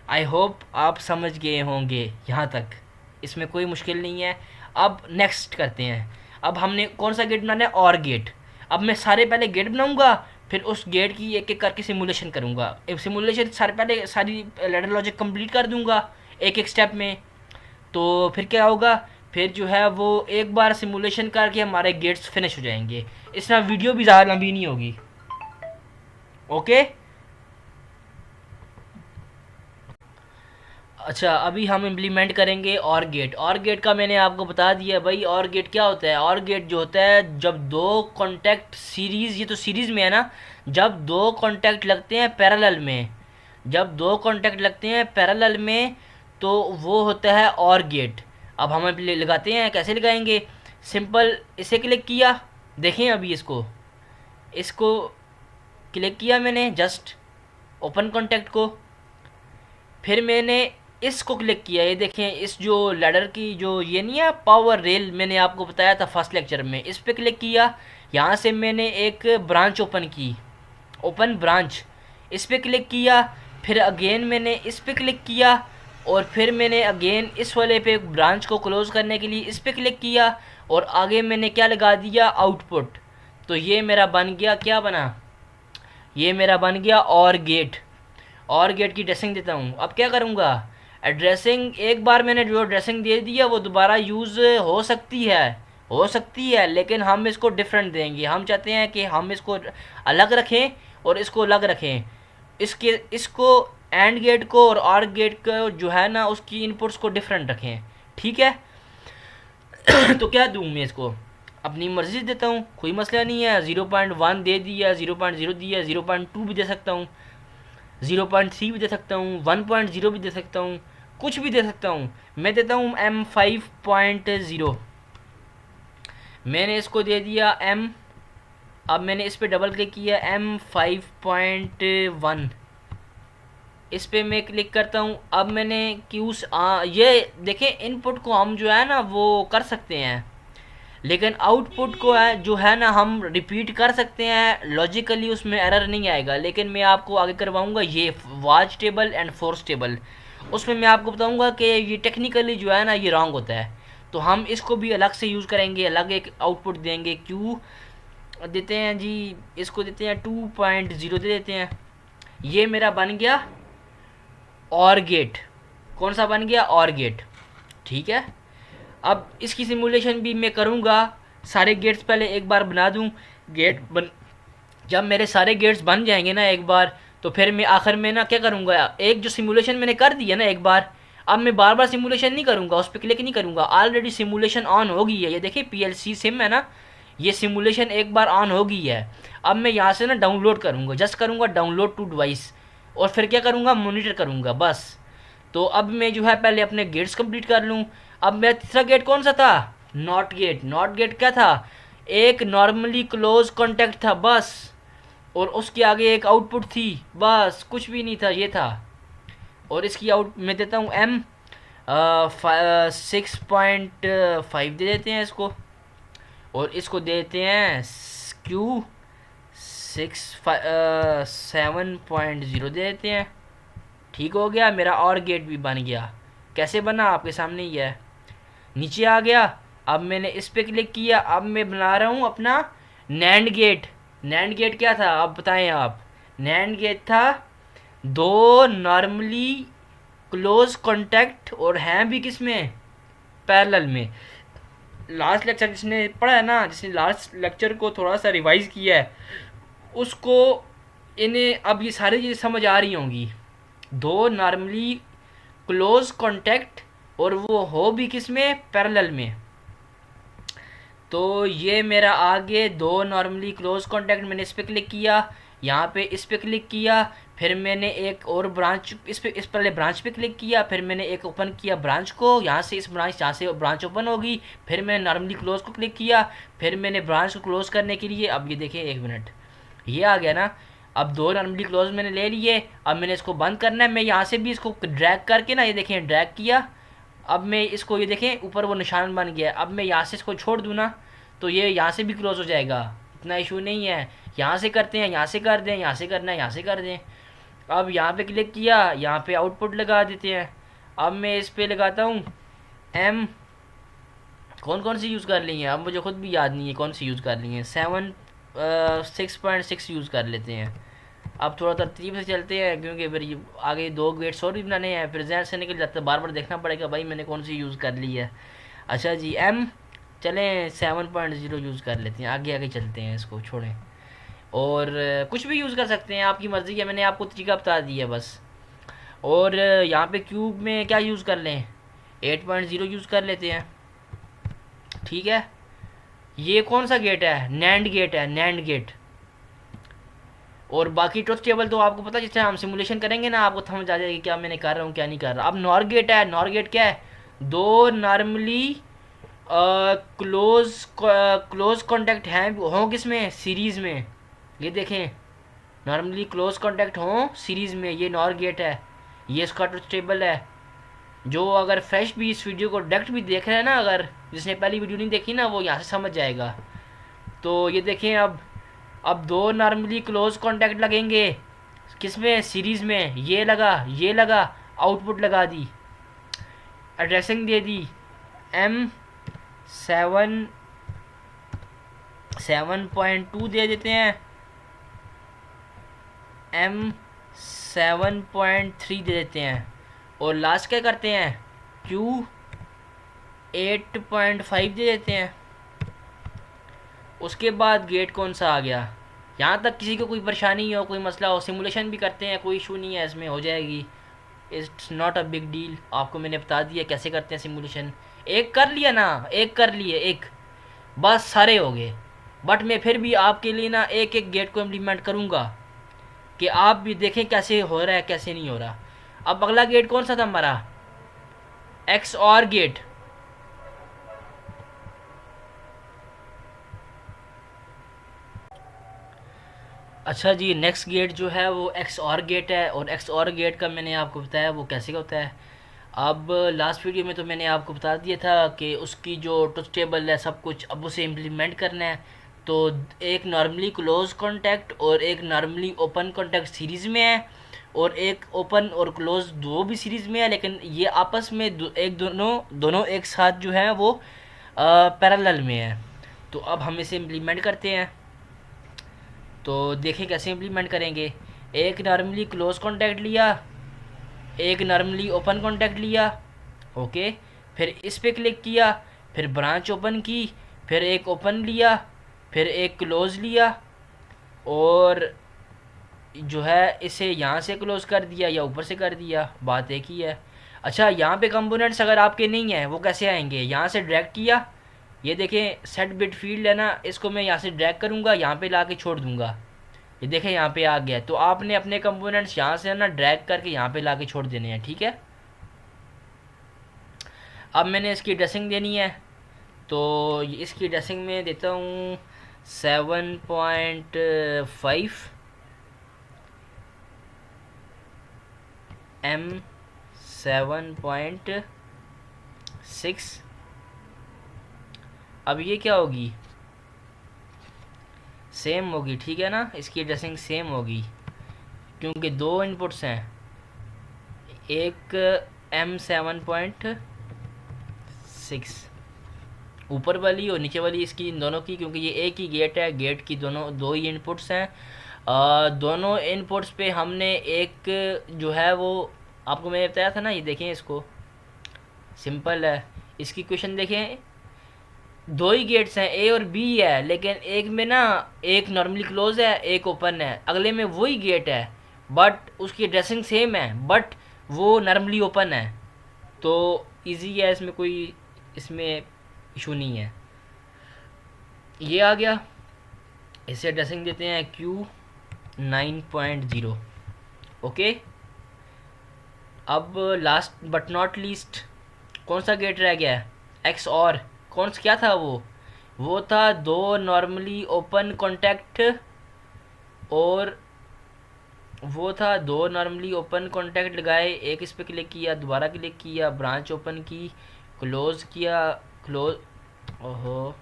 Speaker 1: आई होप आप समझ गए होंगे यहाँ तक, इसमें कोई मुश्किल नहीं है। अब नेक्स्ट करते हैं। अब हमने कौन सा गेट बनाना है, और गेट। अब मैं सारे पहले गेट बनाऊंगा, फिर उस गेट की एक एक करके सिमुलेशन करूंगा। सिमुलेशन सारे पहले सारी लैडर लॉजिक कंप्लीट कर दूंगा एक एक स्टेप में। तो फिर क्या होगा, फिर जो है वो एक बार सिमुलेशन करके हमारे गेट्स फिनिश हो जाएंगे। इस तरह वीडियो भी ज़्यादा लंबी नहीं होगी। ओके, अच्छा अभी हम इम्प्लीमेंट करेंगे और गेट। और गेट का मैंने आपको बता दिया भाई, और गेट क्या होता है। और गेट जो होता है, जब दो कॉन्टैक्ट सीरीज़, ये तो सीरीज़ में है ना, जब दो कॉन्टैक्ट लगते हैं पैरेलल में, जब दो कॉन्टैक्ट लगते हैं पैरेलल में, तो वो होता है और गेट। अब हम लगाते हैं, कैसे लगाएंगे, सिंपल, इसे क्लिक किया, देखें अभी इसको, इसको क्लिक किया मैंने, जस्ट ओपन कॉन्टैक्ट को, फिर मैंने इसको क्लिक किया, ये देखें, इस जो लैडर की जो ये नहीं है पावर रेल, मैंने आपको बताया था फर्स्ट लेक्चर में, इस पर क्लिक किया। यहाँ से मैंने एक ब्रांच ओपन की, ओपन ब्रांच, इस पर क्लिक किया। फिर अगेन मैंने इस पर क्लिक किया, और फिर मैंने अगेन इस वाले पे ब्रांच को क्लोज़ करने के लिए इस पर क्लिक किया, और आगे मैंने क्या लगा दिया, आउटपुट। तो ये मेरा बन गया, क्या बना, ये मेरा बन गया और गेट। और गेट की टेस्टिंग देता हूँ। अब क्या करूँगा, एड्रेसिंग एक बार मैंने जो एड्रेसिंग दे दिया वो दोबारा यूज़ हो सकती है, लेकिन हम इसको डिफरेंट देंगे। हम चाहते हैं कि हम इसको अलग रखें और इसको अलग रखें। इसको एंड गेट को और आर गेट को जो है ना उसकी इनपुट्स को डिफरेंट रखें। ठीक है। तो क्या दूँ मैं इसको, अपनी मर्ज़ी से देता हूँ, कोई मसला नहीं है। 0.1 दे दिया, 0.0 दिया, 0.2 भी दे सकता हूँ, 0.3 भी दे सकता हूँ, 1.0 भी दे सकता हूँ, कुछ भी दे सकता हूँ। मैं देता हूँ M5.0। मैंने इसको दे दिया M। अब मैंने इस पर डबल क्लिक किया, M5.1। इस पे मैं क्लिक करता हूँ। अब मैंने ये देखें, इनपुट को हम जो है ना वो कर सकते हैं, लेकिन आउटपुट को है जो है ना हम रिपीट कर सकते हैं लॉजिकली, उसमें एरर नहीं आएगा। लेकिन मैं आपको आगे करवाऊंगा ये watch table and force table, उसमें मैं आपको बताऊंगा कि ये टेक्निकली जो है ना ये रॉन्ग होता है। तो हम इसको भी अलग से यूज़ करेंगे, अलग एक आउटपुट देंगे। क्यू देते हैं जी, इसको देते हैं 2.0 दे देते हैं। ये मेरा बन गया और गेट। कौन सा बन गया? और गेट। ठीक है। अब इसकी सिमुलेशन भी मैं करूँगा। सारे गेट्स पहले एक बार बना दूँ। जब मेरे सारे गेट्स बन जाएंगे ना एक बार, तो फिर मैं आखिर में ना क्या करूँगा, एक जो सिमुलेशन मैंने कर दिया ना एक बार, अब मैं बार बार सिमुलेशन नहीं करूँगा, उस पर क्लिक नहीं करूँगा। ऑलरेडी सिमुलेशन ऑन हो गई है, ये देखिए PLC सिम है ना, ये सिमुलेशन एक बार ऑन हो गई है। अब मैं यहाँ से ना डाउनलोड करूँगा, जस्ट करूँगा डाउनलोड टू डिवाइस, और फिर क्या करूँगा, मॉनिटर करूँगा बस। तो अब मैं जो है पहले अपने गेट्स कंप्लीट कर लूँ। अब मेरा तीसरा गेट कौन सा था? Not gate. नॉट गेट क्या था? एक नॉर्मली क्लोज कॉन्टैक्ट था बस, और उसके आगे एक आउटपुट थी बस, कुछ भी नहीं था, ये था। और इसकी आउट मैं देता हूँ M 6.5 दे देते हैं इसको, और इसको देते हैं Q 7.0 दे देते हैं। ठीक हो गया, मेरा और गेट भी बन गया। कैसे बना? आपके सामने ही है। नीचे आ गया। अब मैंने इस पे क्लिक किया। अब मैं बना रहा हूँ अपना नैंड गेट। नैंड गेट क्या था आप बताएं आप? नैंड गेट था दो नॉर्मली क्लोज कॉन्टैक्ट, और हैं भी किस में? पैरेलल में। लास्ट लेक्चर जिसने पढ़ा है ना, जिसने लास्ट लेक्चर को थोड़ा सा रिवाइज किया है, उसको इन्हें अब ये सारी चीज़ें समझ आ रही होंगी। दो नॉर्मली क्लोज कॉन्टैक्ट, और वो हो भी किस में? पैरेलल में। तो ये मेरा आगे दो नॉर्मली क्लोज कॉन्टैक्ट, मैंने इस पर क्लिक किया, यहाँ पे इस पर क्लिक किया, फिर मैंने एक और ब्रांच इस पहले ब्रांच पे क्लिक किया, फिर मैंने एक ओपन किया ब्रांच को, यहाँ से इस ब्रांच, यहाँ से ब्रांच ओपन होगी, फिर मैंने नॉर्मली क्लोज को क्लिक किया, फिर मैंने ब्रांच को क्लोज करने के लिए, अब ये देखिए 1 मिनट, ये आ गया ना। अब दो नॉर्मली क्लोज मैंने ले लिए। अब मैंने इसको बंद करना है। मैं यहाँ से भी इसको ड्रैग करके ना, ये देखें ड्रैग किया। अब मैं इसको, ये देखें ऊपर वो निशान बन गया। अब मैं यहाँ से इसको छोड़ दूँ ना, तो ये यहाँ से भी क्लोज हो जाएगा, इतना इशू नहीं है। यहाँ से करते हैं, यहाँ से कर दें, यहाँ से करना है यहाँ से कर दें। अब यहाँ पे क्लिक किया, यहाँ पे आउटपुट लगा देते हैं। अब मैं इस पे लगाता हूँ M, कौन कौन सी यूज़ कर ली हैं अब मुझे खुद भी याद नहीं है कौन सी यूज़ कर ली हैं। 6.6 यूज़ कर लेते हैं। अब थोड़ा तरतीब से चलते हैं, क्योंकि फिर ये आगे दो गेट्स और भी बनाने हैं, फिर जहन से निकल जाता है, बार बार देखना पड़ेगा भाई मैंने कौन सी यूज़ कर ली है। अच्छा जी, M चलें 7.0 यूज़ कर लेते हैं, आगे आगे चलते हैं, इसको छोड़ें। और कुछ भी यूज़ कर सकते हैं, आपकी मर्ज़ी है, मैंने आपको तरीका बता दिया बस। और यहाँ पे क्यूब में क्या यूज़ कर लें? 8.0 यूज़ कर लेते हैं। ठीक है। ये कौन सा गेट है? नैंड गेट है, नैंड गेट। और बाकी ट्रुथ टेबल तो आपको पता, जिससे हम सिमुलेशन करेंगे ना आपको समझ आ जाएगी क्या मैंने कर रहा हूँ क्या नहीं कर रहा। अब नॉर गेट है। नॉर गेट क्या है? दो नॉर्मली क्लोज कॉन्टैक्ट हैं, हों किस में? सीरीज़ में। ये देखें, नॉर्मली क्लोज कॉन्टैक्ट हों सीरीज़ में, ये नॉर गेट है, ये इसका ट्रुथ टेबल है। जो अगर फ्रेश भी इस वीडियो को डायरेक्ट भी देख रहे हैं ना, अगर जिसने पहली वीडियो नहीं देखी ना, वो यहाँ से समझ जाएगा। तो ये देखें, अब दो नॉर्मली क्लोज कॉन्टैक्ट लगेंगे किस में? सीरीज़ में। ये लगा, ये लगा, आउटपुट लगा दी, एड्रेसिंग दे दी M7.2 दे देते हैं, M7.3 दे देते हैं। और लास्ट क्या करते हैं, Q 8.5 दे देते हैं। उसके बाद गेट कौन सा आ गया, यहाँ तक किसी को कोई परेशानी हो, कोई मसला हो, सिमुलेशन भी करते हैं, कोई इशू नहीं है इसमें, हो जाएगी। It's not a big deal, आपको मैंने बता दिया कैसे करते हैं सिमुलेशन। एक कर लिया ना, एक कर लिए, एक बस सारे हो गए। बट मैं फिर भी आपके लिए ना एक एक गेट को इम्प्लीमेंट करूँगा कि आप भी देखें कैसे हो रहा है कैसे नहीं हो रहा। अब अगला गेट कौन सा था हमारा, एक्स और गेट। अच्छा जी, नेक्स्ट गेट जो है वो एक्स और गेट है, और एक्स और गेट का मैंने आपको बताया वो कैसे होता है। अब लास्ट वीडियो में तो मैंने आपको बता दिया था कि उसकी जो ट्रुथ टेबल है सब कुछ, अब उसे इम्प्लीमेंट करना है। तो एक नॉर्मली क्लोज कॉन्टैक्ट और एक नॉर्मली ओपन कॉन्टैक्ट सीरीज़ में है, और एक ओपन और क्लोज दो भी सीरीज़ में है, लेकिन ये आपस में दोनों एक साथ जो है वो पैरेलल में है। तो अब हम इसे इम्प्लीमेंट करते हैं। तो देखें कैसे इम्प्लीमेंट करेंगे। एक नॉर्मली क्लोज कॉन्टैक्ट लिया, एक नॉर्मली ओपन कॉन्टैक्ट लिया, ओके। फिर इस पे क्लिक किया, फिर ब्रांच ओपन की, फिर एक ओपन लिया, फिर एक क्लोज लिया, और जो है इसे यहाँ से क्लोज कर दिया या ऊपर से कर दिया, बात एक ही है। अच्छा, यहाँ पे कंपोनेंट्स अगर आपके नहीं हैं वो कैसे आएंगे, यहाँ से ड्रैग किया, ये देखें सेट बिट फील्ड है ना, इसको मैं यहाँ से ड्रैग करूँगा, यहाँ पे ला के छोड़ दूँगा, ये देखें यहाँ पे आ गया। तो आपने अपने कंपोनेंट्स यहाँ से ना ड्रैग करके यहाँ पे ला के छोड़ देने हैं, ठीक है। अब मैंने इसकी ड्रेसिंग देनी है, तो इसकी ड्रेसिंग में देता हूँ 7.5 M 7.6। अब ये क्या होगी, सेम होगी, ठीक है ना, इसकी ड्रेसिंग सेम होगी क्योंकि दो इनपुट्स हैं, एक M7.6 ऊपर वाली और नीचे वाली इसकी, इन दोनों की, क्योंकि ये एक ही गेट है, गेट की दो ही इनपुट्स हैं। दोनों इनपुट्स पे हमने एक जो है वो आपको मैंने बताया था ना, ये देखें इसको, सिंपल है। इसकी क्वेश्चन देखें, दो ही गेट्स हैं, ए और बी है, लेकिन एक में ना एक नॉर्मली क्लोज है, एक ओपन है, अगले में वही गेट है बट उसकी ड्रेसिंग सेम है, बट वो नॉर्मली ओपन है। तो इजी है, इसमें कोई इसमें इशू नहीं है। ये आ गया, इसे ड्रेसिंग देते हैं Q 9.0, ओके। अब लास्ट बट नॉट लीस्ट कौन सा गेट रह गया है, एक्स और, कौन सा क्या था वो था दो नॉर्मली ओपन कॉन्टैक्ट, और वो था दो नॉर्मली ओपन कॉन्टैक्ट लगाए, एक इस पर क्लिक किया, दोबारा क्लिक किया, ब्रांच ओपन की, क्लोज किया, क्लोज, ओहो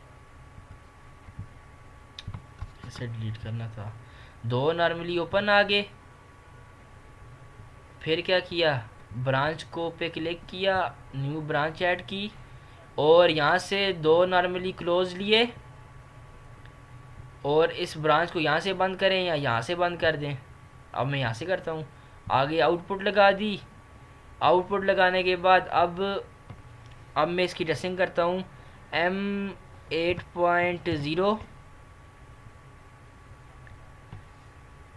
Speaker 1: इसे डिलीट करना था, दो नॉर्मली ओपन आ गए, फिर क्या किया, ब्रांच को पे क्लिक किया, न्यू ब्रांच ऐड की, और यहाँ से दो नॉर्मली क्लोज लिए, और इस ब्रांच को यहाँ से बंद करें या यहाँ से बंद कर दें। अब मैं यहाँ से करता हूँ, आगे आउटपुट लगा दी, आउटपुट लगाने के बाद अब मैं इसकी ड्रेसिंग करता हूँ M8.0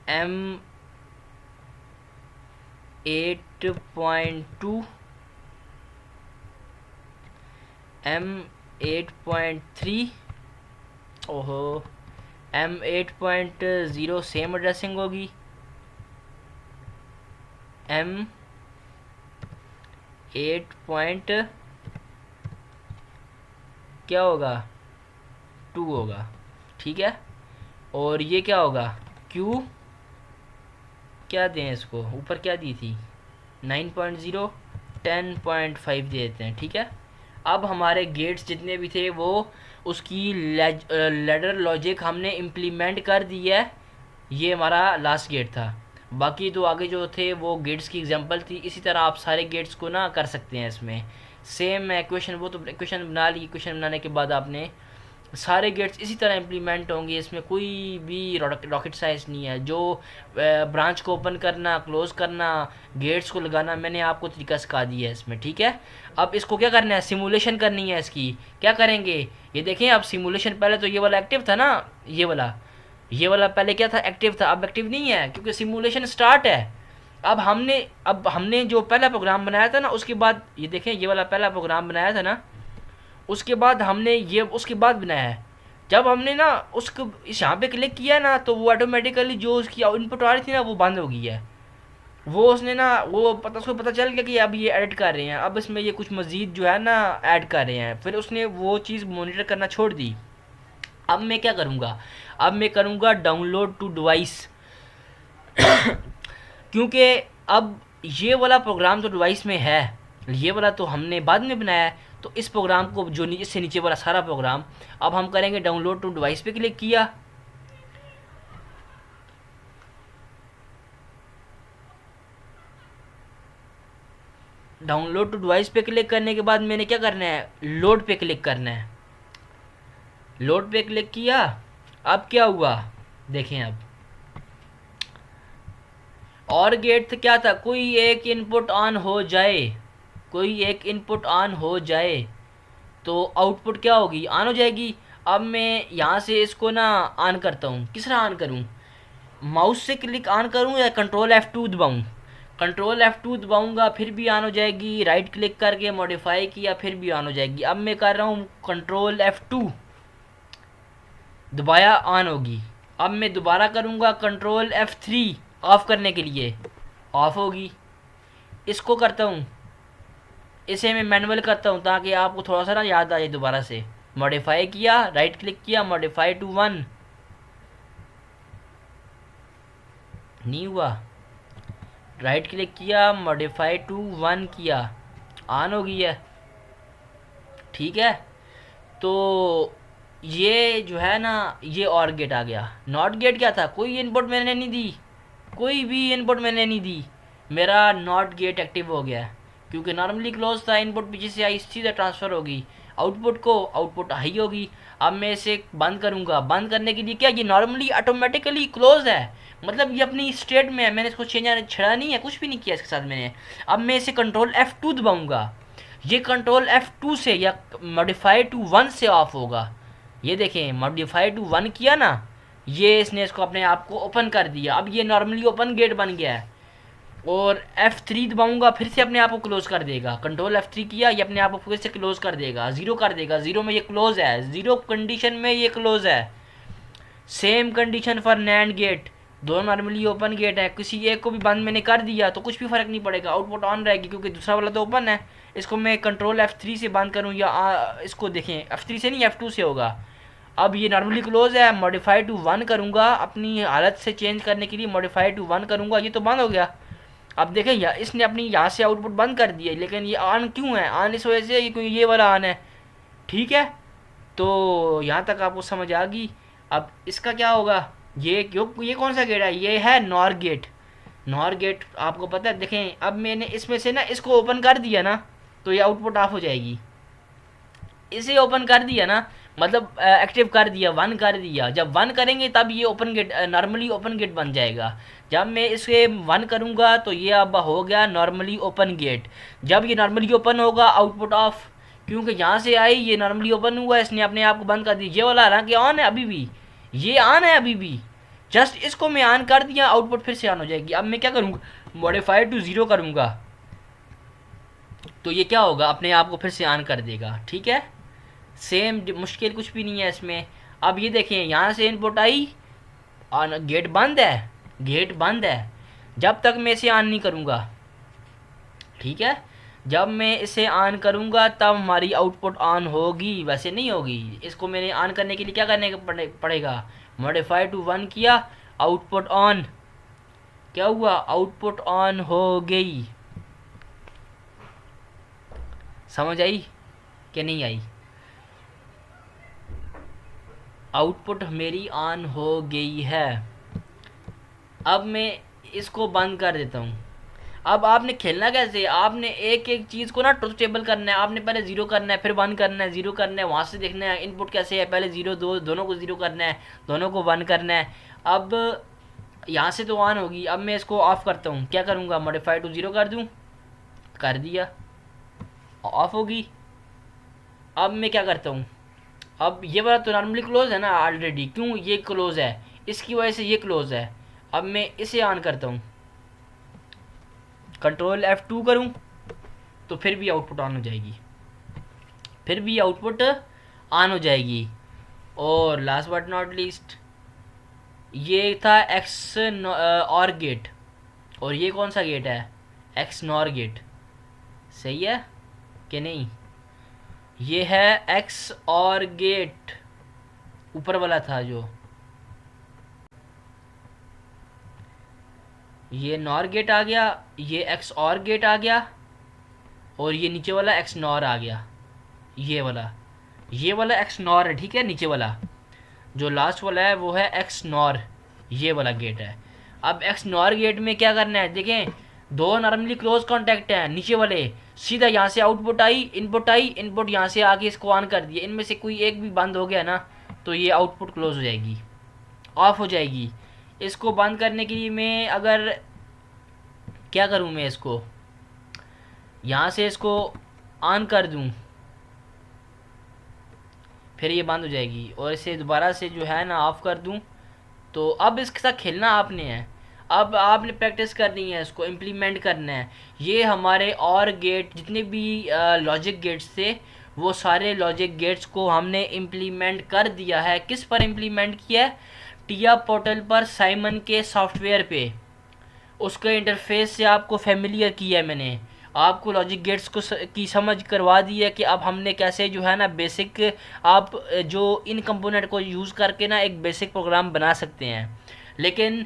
Speaker 1: M8.2 M8.3, ओहो M8.0 सेम ड्रेसिंग होगी, M8 क्या होगा 2 होगा, ठीक है। और ये क्या होगा Q, क्या दें इसको, ऊपर क्या दी थी 9.0 10.5 दे देते हैं, ठीक है। अब हमारे गेट्स जितने भी थे वो उसकी लैडर लॉजिक हमने इम्प्लीमेंट कर दिया है, ये हमारा लास्ट गेट था। बाकी तो आगे जो थे वो गेट्स की एग्जांपल थी, इसी तरह आप सारे गेट्स को ना कर सकते हैं इसमें। सेम है क्वेश्चन, वो तो क्वेश्चन बना ली, क्वेश्चन बनाने के बाद आपने सारे गेट्स इसी तरह इम्प्लीमेंट होंगे, इसमें कोई भी रॉकेट साइंस नहीं है। जो ब्रांच को ओपन करना, क्लोज करना, गेट्स को लगाना, मैंने आपको तरीका सिखा दिया है इसमें, ठीक है। अब इसको क्या करना है, सिमुलेशन करनी है इसकी। क्या करेंगे, ये देखें। अब सिमुलेशन, पहले तो ये वाला एक्टिव था ना, ये वाला पहले क्या था, एक्टिव था, अब एक्टिव नहीं है क्योंकि सिमुलेशन स्टार्ट है। अब हमने जो पहला प्रोग्राम बनाया था ना, उसके बाद ये देखें, ये वाला पहला प्रोग्राम बनाया था ना, उसके बाद हमने ये उसके बाद बनाया है। जब हमने ना उसको इस यहाँ पे क्लिक किया ना, तो वो ऑटोमेटिकली जो उसकी इनपुट आ रही थी ना, वो बंद हो गई है। वो उसने ना, उसको पता चल गया कि अब ये एडिट कर रहे हैं, अब इसमें ये कुछ मज़ीद जो है ना ऐड कर रहे हैं, फिर उसने वो चीज़ मॉनिटर करना छोड़ दी। अब मैं क्या करूँगा, अब मैं करूँगा डाउनलोड टू डिवाइस, क्योंकि अब ये वाला प्रोग्राम तो डिवाइस में है, ये वाला तो हमने बाद में बनाया है। तो इस प्रोग्राम को, जो इससे नीचे वाला सारा प्रोग्राम, अब हम करेंगे डाउनलोड टू डिवाइस पे क्लिक किया। डाउनलोड टू डिवाइस पे क्लिक करने के बाद मैंने क्या करना है, लोड पे क्लिक करना है। लोड पे क्लिक किया। अब क्या हुआ, देखें। अब और गेट क्या था, कोई एक इनपुट ऑन हो जाए, कोई एक इनपुट ऑन हो जाए तो आउटपुट क्या होगी, ऑन हो जाएगी। अब मैं यहाँ से इसको ना ऑन करता हूँ। किस तरह ऑन करूँ, माउस से क्लिक ऑन करूँ या कंट्रोल F2 दबाऊँ। कंट्रोल F2 दबाऊँगा फिर भी ऑन हो जाएगी, राइट क्लिक करके मॉडिफाई किया फिर भी ऑन हो जाएगी। अब मैं कर रहा हूँ कंट्रोल F2 दबाया, ऑन होगी। अब मैं दोबारा करूँगा कंट्रोल F3 ऑफ़ करने के लिए, ऑफ़ होगी। इसको करता हूँ, इसे मैं मैनुअल करता हूँ ताकि आपको थोड़ा सा ना याद आ जाए दोबारा से। मॉडिफाई किया, राइट क्लिक किया, मॉडिफाई टू 1, नहीं हुआ। राइट क्लिक किया, मॉडिफाई टू 1 किया, ऑन हो गई है, ठीक है। तो ये जो है ना, ये और गेट आ गया। नॉट गेट क्या था, कोई इनपुट मैंने नहीं दी, कोई भी इनपुट मैंने नहीं दी, मेरा नॉट गेट एक्टिव हो गया क्योंकि नॉर्मली क्लोज था। इनपुट पीछे से आई, सीधा ट्रांसफ़र होगी आउटपुट को, आउटपुट हाई होगी। अब मैं इसे बंद करूँगा, बंद करने के लिए क्या, ये नॉर्मली ऑटोमेटिकली क्लोज है, मतलब ये अपनी स्टेट में है, मैंने इसको छेड़ा नहीं है, कुछ भी नहीं किया इसके साथ मैंने। अब मैं इसे कंट्रोल F2 दबाऊँगा, ये कंट्रोल F2 से या मॉडिफाई टू 1 से ऑफ होगा। ये देखें, मॉडिफाई टू 1 किया ना, ये इसने इसको अपने आप को ओपन कर दिया। अब ये नॉर्मली ओपन गेट बन गया है। और F3 दबाऊंगा फिर से अपने आप को क्लोज कर देगा। कंट्रोल F3 किया, ये अपने आप को फिर से क्लोज कर देगा, ज़ीरो कर देगा। ज़ीरो में ये क्लोज है, ज़ीरो कंडीशन में ये क्लोज है। Same condition for NAND gate, दोनों नॉर्मली ओपन गेट है, किसी एक को भी बंद मैंने कर दिया तो कुछ भी फ़र्क नहीं पड़ेगा, आउटपुट ऑन रहेगी क्योंकि दूसरा वाला तो ओपन है। इसको मैं कंट्रोल F3 से बंद करूँ या इसको देखें, F3 से नहीं F2 से होगा। अब ये नॉर्मली क्लोज है, मॉडिफाई टू 1 करूँगा अपनी हालत से चेंज करने के लिए, मॉडिफाई टू 1 करूँगा, ये तो बंद हो गया। अब देखें इसने अपनी यहाँ से आउटपुट बंद कर दिया, लेकिन ये ऑन क्यों है, ऑन इस वजह से क्योंकि ये वाला ऑन है, ठीक है। तो यहाँ तक आपको समझ आ गई। अब इसका क्या होगा, ये कौन सा गेट है, ये है नॉर गेट। नॉर गेट आपको पता है, देखें अब मैंने इसमें से ना इसको ओपन कर दिया ना, तो ये आउटपुट ऑफ हो जाएगी। इसे ओपन कर दिया ना, मतलब एक्टिव कर दिया, 1 कर दिया। जब 1 करेंगे तब ये open gate, normally open gate बन जाएगा। जब मैं इसे 1 करूँगा तो ये अब हो गया नॉर्मली ओपन गेट। जब ये नॉर्मली ओपन होगा, आउटपुट ऑफ, क्योंकि यहाँ से आई, ये नॉर्मली ओपन हुआ, इसने अपने आप को बंद कर दिया। ये वाला हालांकि ऑन है अभी भी, ये ऑन है अभी भी, जस्ट इसको मैं ऑन कर दिया, आउटपुट फिर से ऑन हो जाएगी। अब मैं क्या करूँगा, मॉडिफाई टू 0 करूँगा, तो ये क्या होगा, अपने आप को फिर से ऑन कर देगा, ठीक है। सेम, मुश्किल कुछ भी नहीं है इसमें। अब ये देखें, यहाँ से इनपुट आई और गेट बंद है, गेट बंद है जब तक मैं इसे ऑन नहीं करूँगा, ठीक है। जब मैं इसे ऑन करूँगा तब हमारी आउटपुट ऑन होगी, वैसे नहीं होगी। इसको मैंने ऑन करने के लिए क्या करने पड़ेगा, मॉडिफाई टू 1 किया, आउटपुट ऑन, क्या हुआ, आउटपुट ऑन हो गई। समझ आई कि नहीं आई, आउटपुट मेरी ऑन हो गई है। अब मैं इसको बंद कर देता हूँ। अब आपने खेलना कैसे, आपने एक एक चीज़ को ना ट्रुथ टेबल करना है, आपने पहले जीरो करना है, फिर वन करना है, जीरो करना है, वहाँ से देखना है इनपुट कैसे है, पहले जीरो दो दोनों को जीरो करना है, दोनों को वन करना है। अब यहाँ से तो ऑन होगी, अब मैं इसको ऑफ करता हूँ, क्या करूँगा, मॉडिफाई टू ज़ीरो कर दूँ, कर दिया, ऑफ होगी। अब मैं क्या करता हूँ, अब ये वाला तो नॉर्मली क्लोज है ना ऑलरेडी, क्यों ये क्लोज है, इसकी वजह से ये क्लोज है। अब मैं इसे ऑन करता हूँ, कंट्रोल F2 करूँ तो फिर भी आउटपुट ऑन हो जाएगी, फिर भी आउटपुट ऑन हो जाएगी। और लास्ट बट नॉट लीस्ट, ये था एक्स और गेट, और ये कौन सा गेट है, एक्स नॉर गेट, सही है कि नहीं, ये है एक्स और गेट, ऊपर वाला था जो, ये नॉर गेट आ गया, ये एक्स और गेट आ गया, और ये नीचे वाला एक्स नॉर आ गया, ये वाला एक्स नॉर है, ठीक है, नीचे वाला जो लास्ट वाला है वो है एक्स नॉर, ये वाला गेट है। अब एक्स नॉर गेट में क्या करना है, देखें दो नॉर्मली क्लोज कॉन्टैक्ट हैं, नीचे वाले सीधा यहाँ से आउटपुट आई, इनपुट यहाँ से आके इसको ऑन कर दिया, इनमें से कोई एक भी बंद हो गया ना तो ये आउटपुट क्लोज हो जाएगी, ऑफ हो जाएगी। इसको बंद करने के लिए मैं अगर क्या करूँ, मैं इसको यहाँ से इसको ऑन कर दूँ, फिर ये बंद हो जाएगी, और इसे दोबारा से जो है ना ऑफ़ कर दूँ, तो अब इसके साथ खेलना आपने है, अब आपने प्रैक्टिस करनी है, इसको इम्प्लीमेंट करना है। ये हमारे और गेट जितने भी लॉजिक गेट्स थे वो सारे लॉजिक गेट्स को हमने इम्प्लीमेंट कर दिया है। किस पर इम्प्लीमेंट किया है, टिया पोर्टल पर, साइमन के सॉफ्टवेयर पे, उसके इंटरफेस से आपको फेमिलियर किया है मैंने, आपको लॉजिक गेट्स को की समझ करवा दी है कि अब हमने कैसे जो है ना बेसिक, आप जो इन कंपोनेंट को यूज़ करके ना एक बेसिक प्रोग्राम बना सकते हैं। लेकिन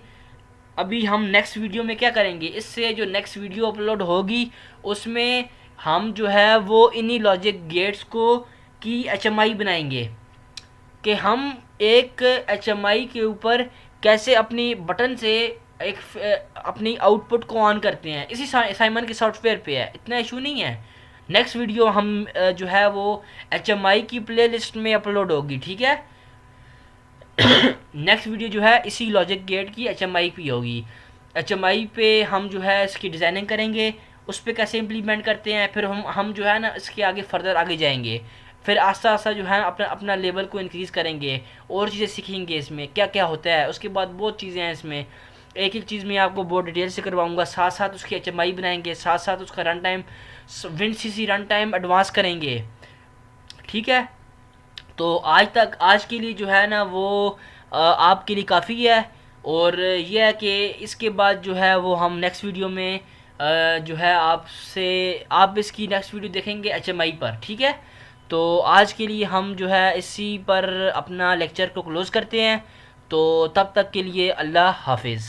Speaker 1: अभी हम नेक्स्ट वीडियो में क्या करेंगे, इससे जो नेक्स्ट वीडियो अपलोड होगी उसमें हम जो है वो इन्हीं लॉजिक गेट्स को की HMI बनाएंगे, कि हम एक HMI के ऊपर कैसे अपनी बटन से एक अपनी आउटपुट को ऑन करते हैं। इसी साइमन के सॉफ्टवेयर पे है, इतना इशू नहीं है। नेक्स्ट वीडियो हम जो है वो HMI की प्लेलिस्ट में अपलोड होगी, ठीक है। नेक्स्ट वीडियो जो है इसी लॉजिक गेट की HMI पे होगी। HMI पे हम जो है इसकी डिज़ाइनिंग करेंगे, उस पर कैसे इम्प्लीमेंट करते हैं, फिर हम जो है ना इसके आगे फर्दर आगे जाएंगे, फिर आस्ता आस्ता जो है अपना अपना लेवल को इंक्रीज़ करेंगे, और चीज़ें सीखेंगे इसमें क्या क्या होता है। उसके बाद बहुत चीज़ें हैं इसमें, एक एक चीज़ मैं आपको बहुत डिटेल से करवाऊंगा, साथ साथ उसकी HMI बनाएंगे, साथ साथ उसका run time WinCC run time advance करेंगे, ठीक है। तो आज के लिए जो है ना वो आपके लिए काफ़ी है, और ये है कि इसके बाद जो है वो हम नेक्स्ट वीडियो में जो है आप इसकी नेक्स्ट वीडियो देखेंगे HMI पर, ठीक है। तो आज के लिए हम जो है इसी पर अपना लेक्चर को क्लोज़ करते हैं। तो तब तक के लिए अल्लाह हाफिज़।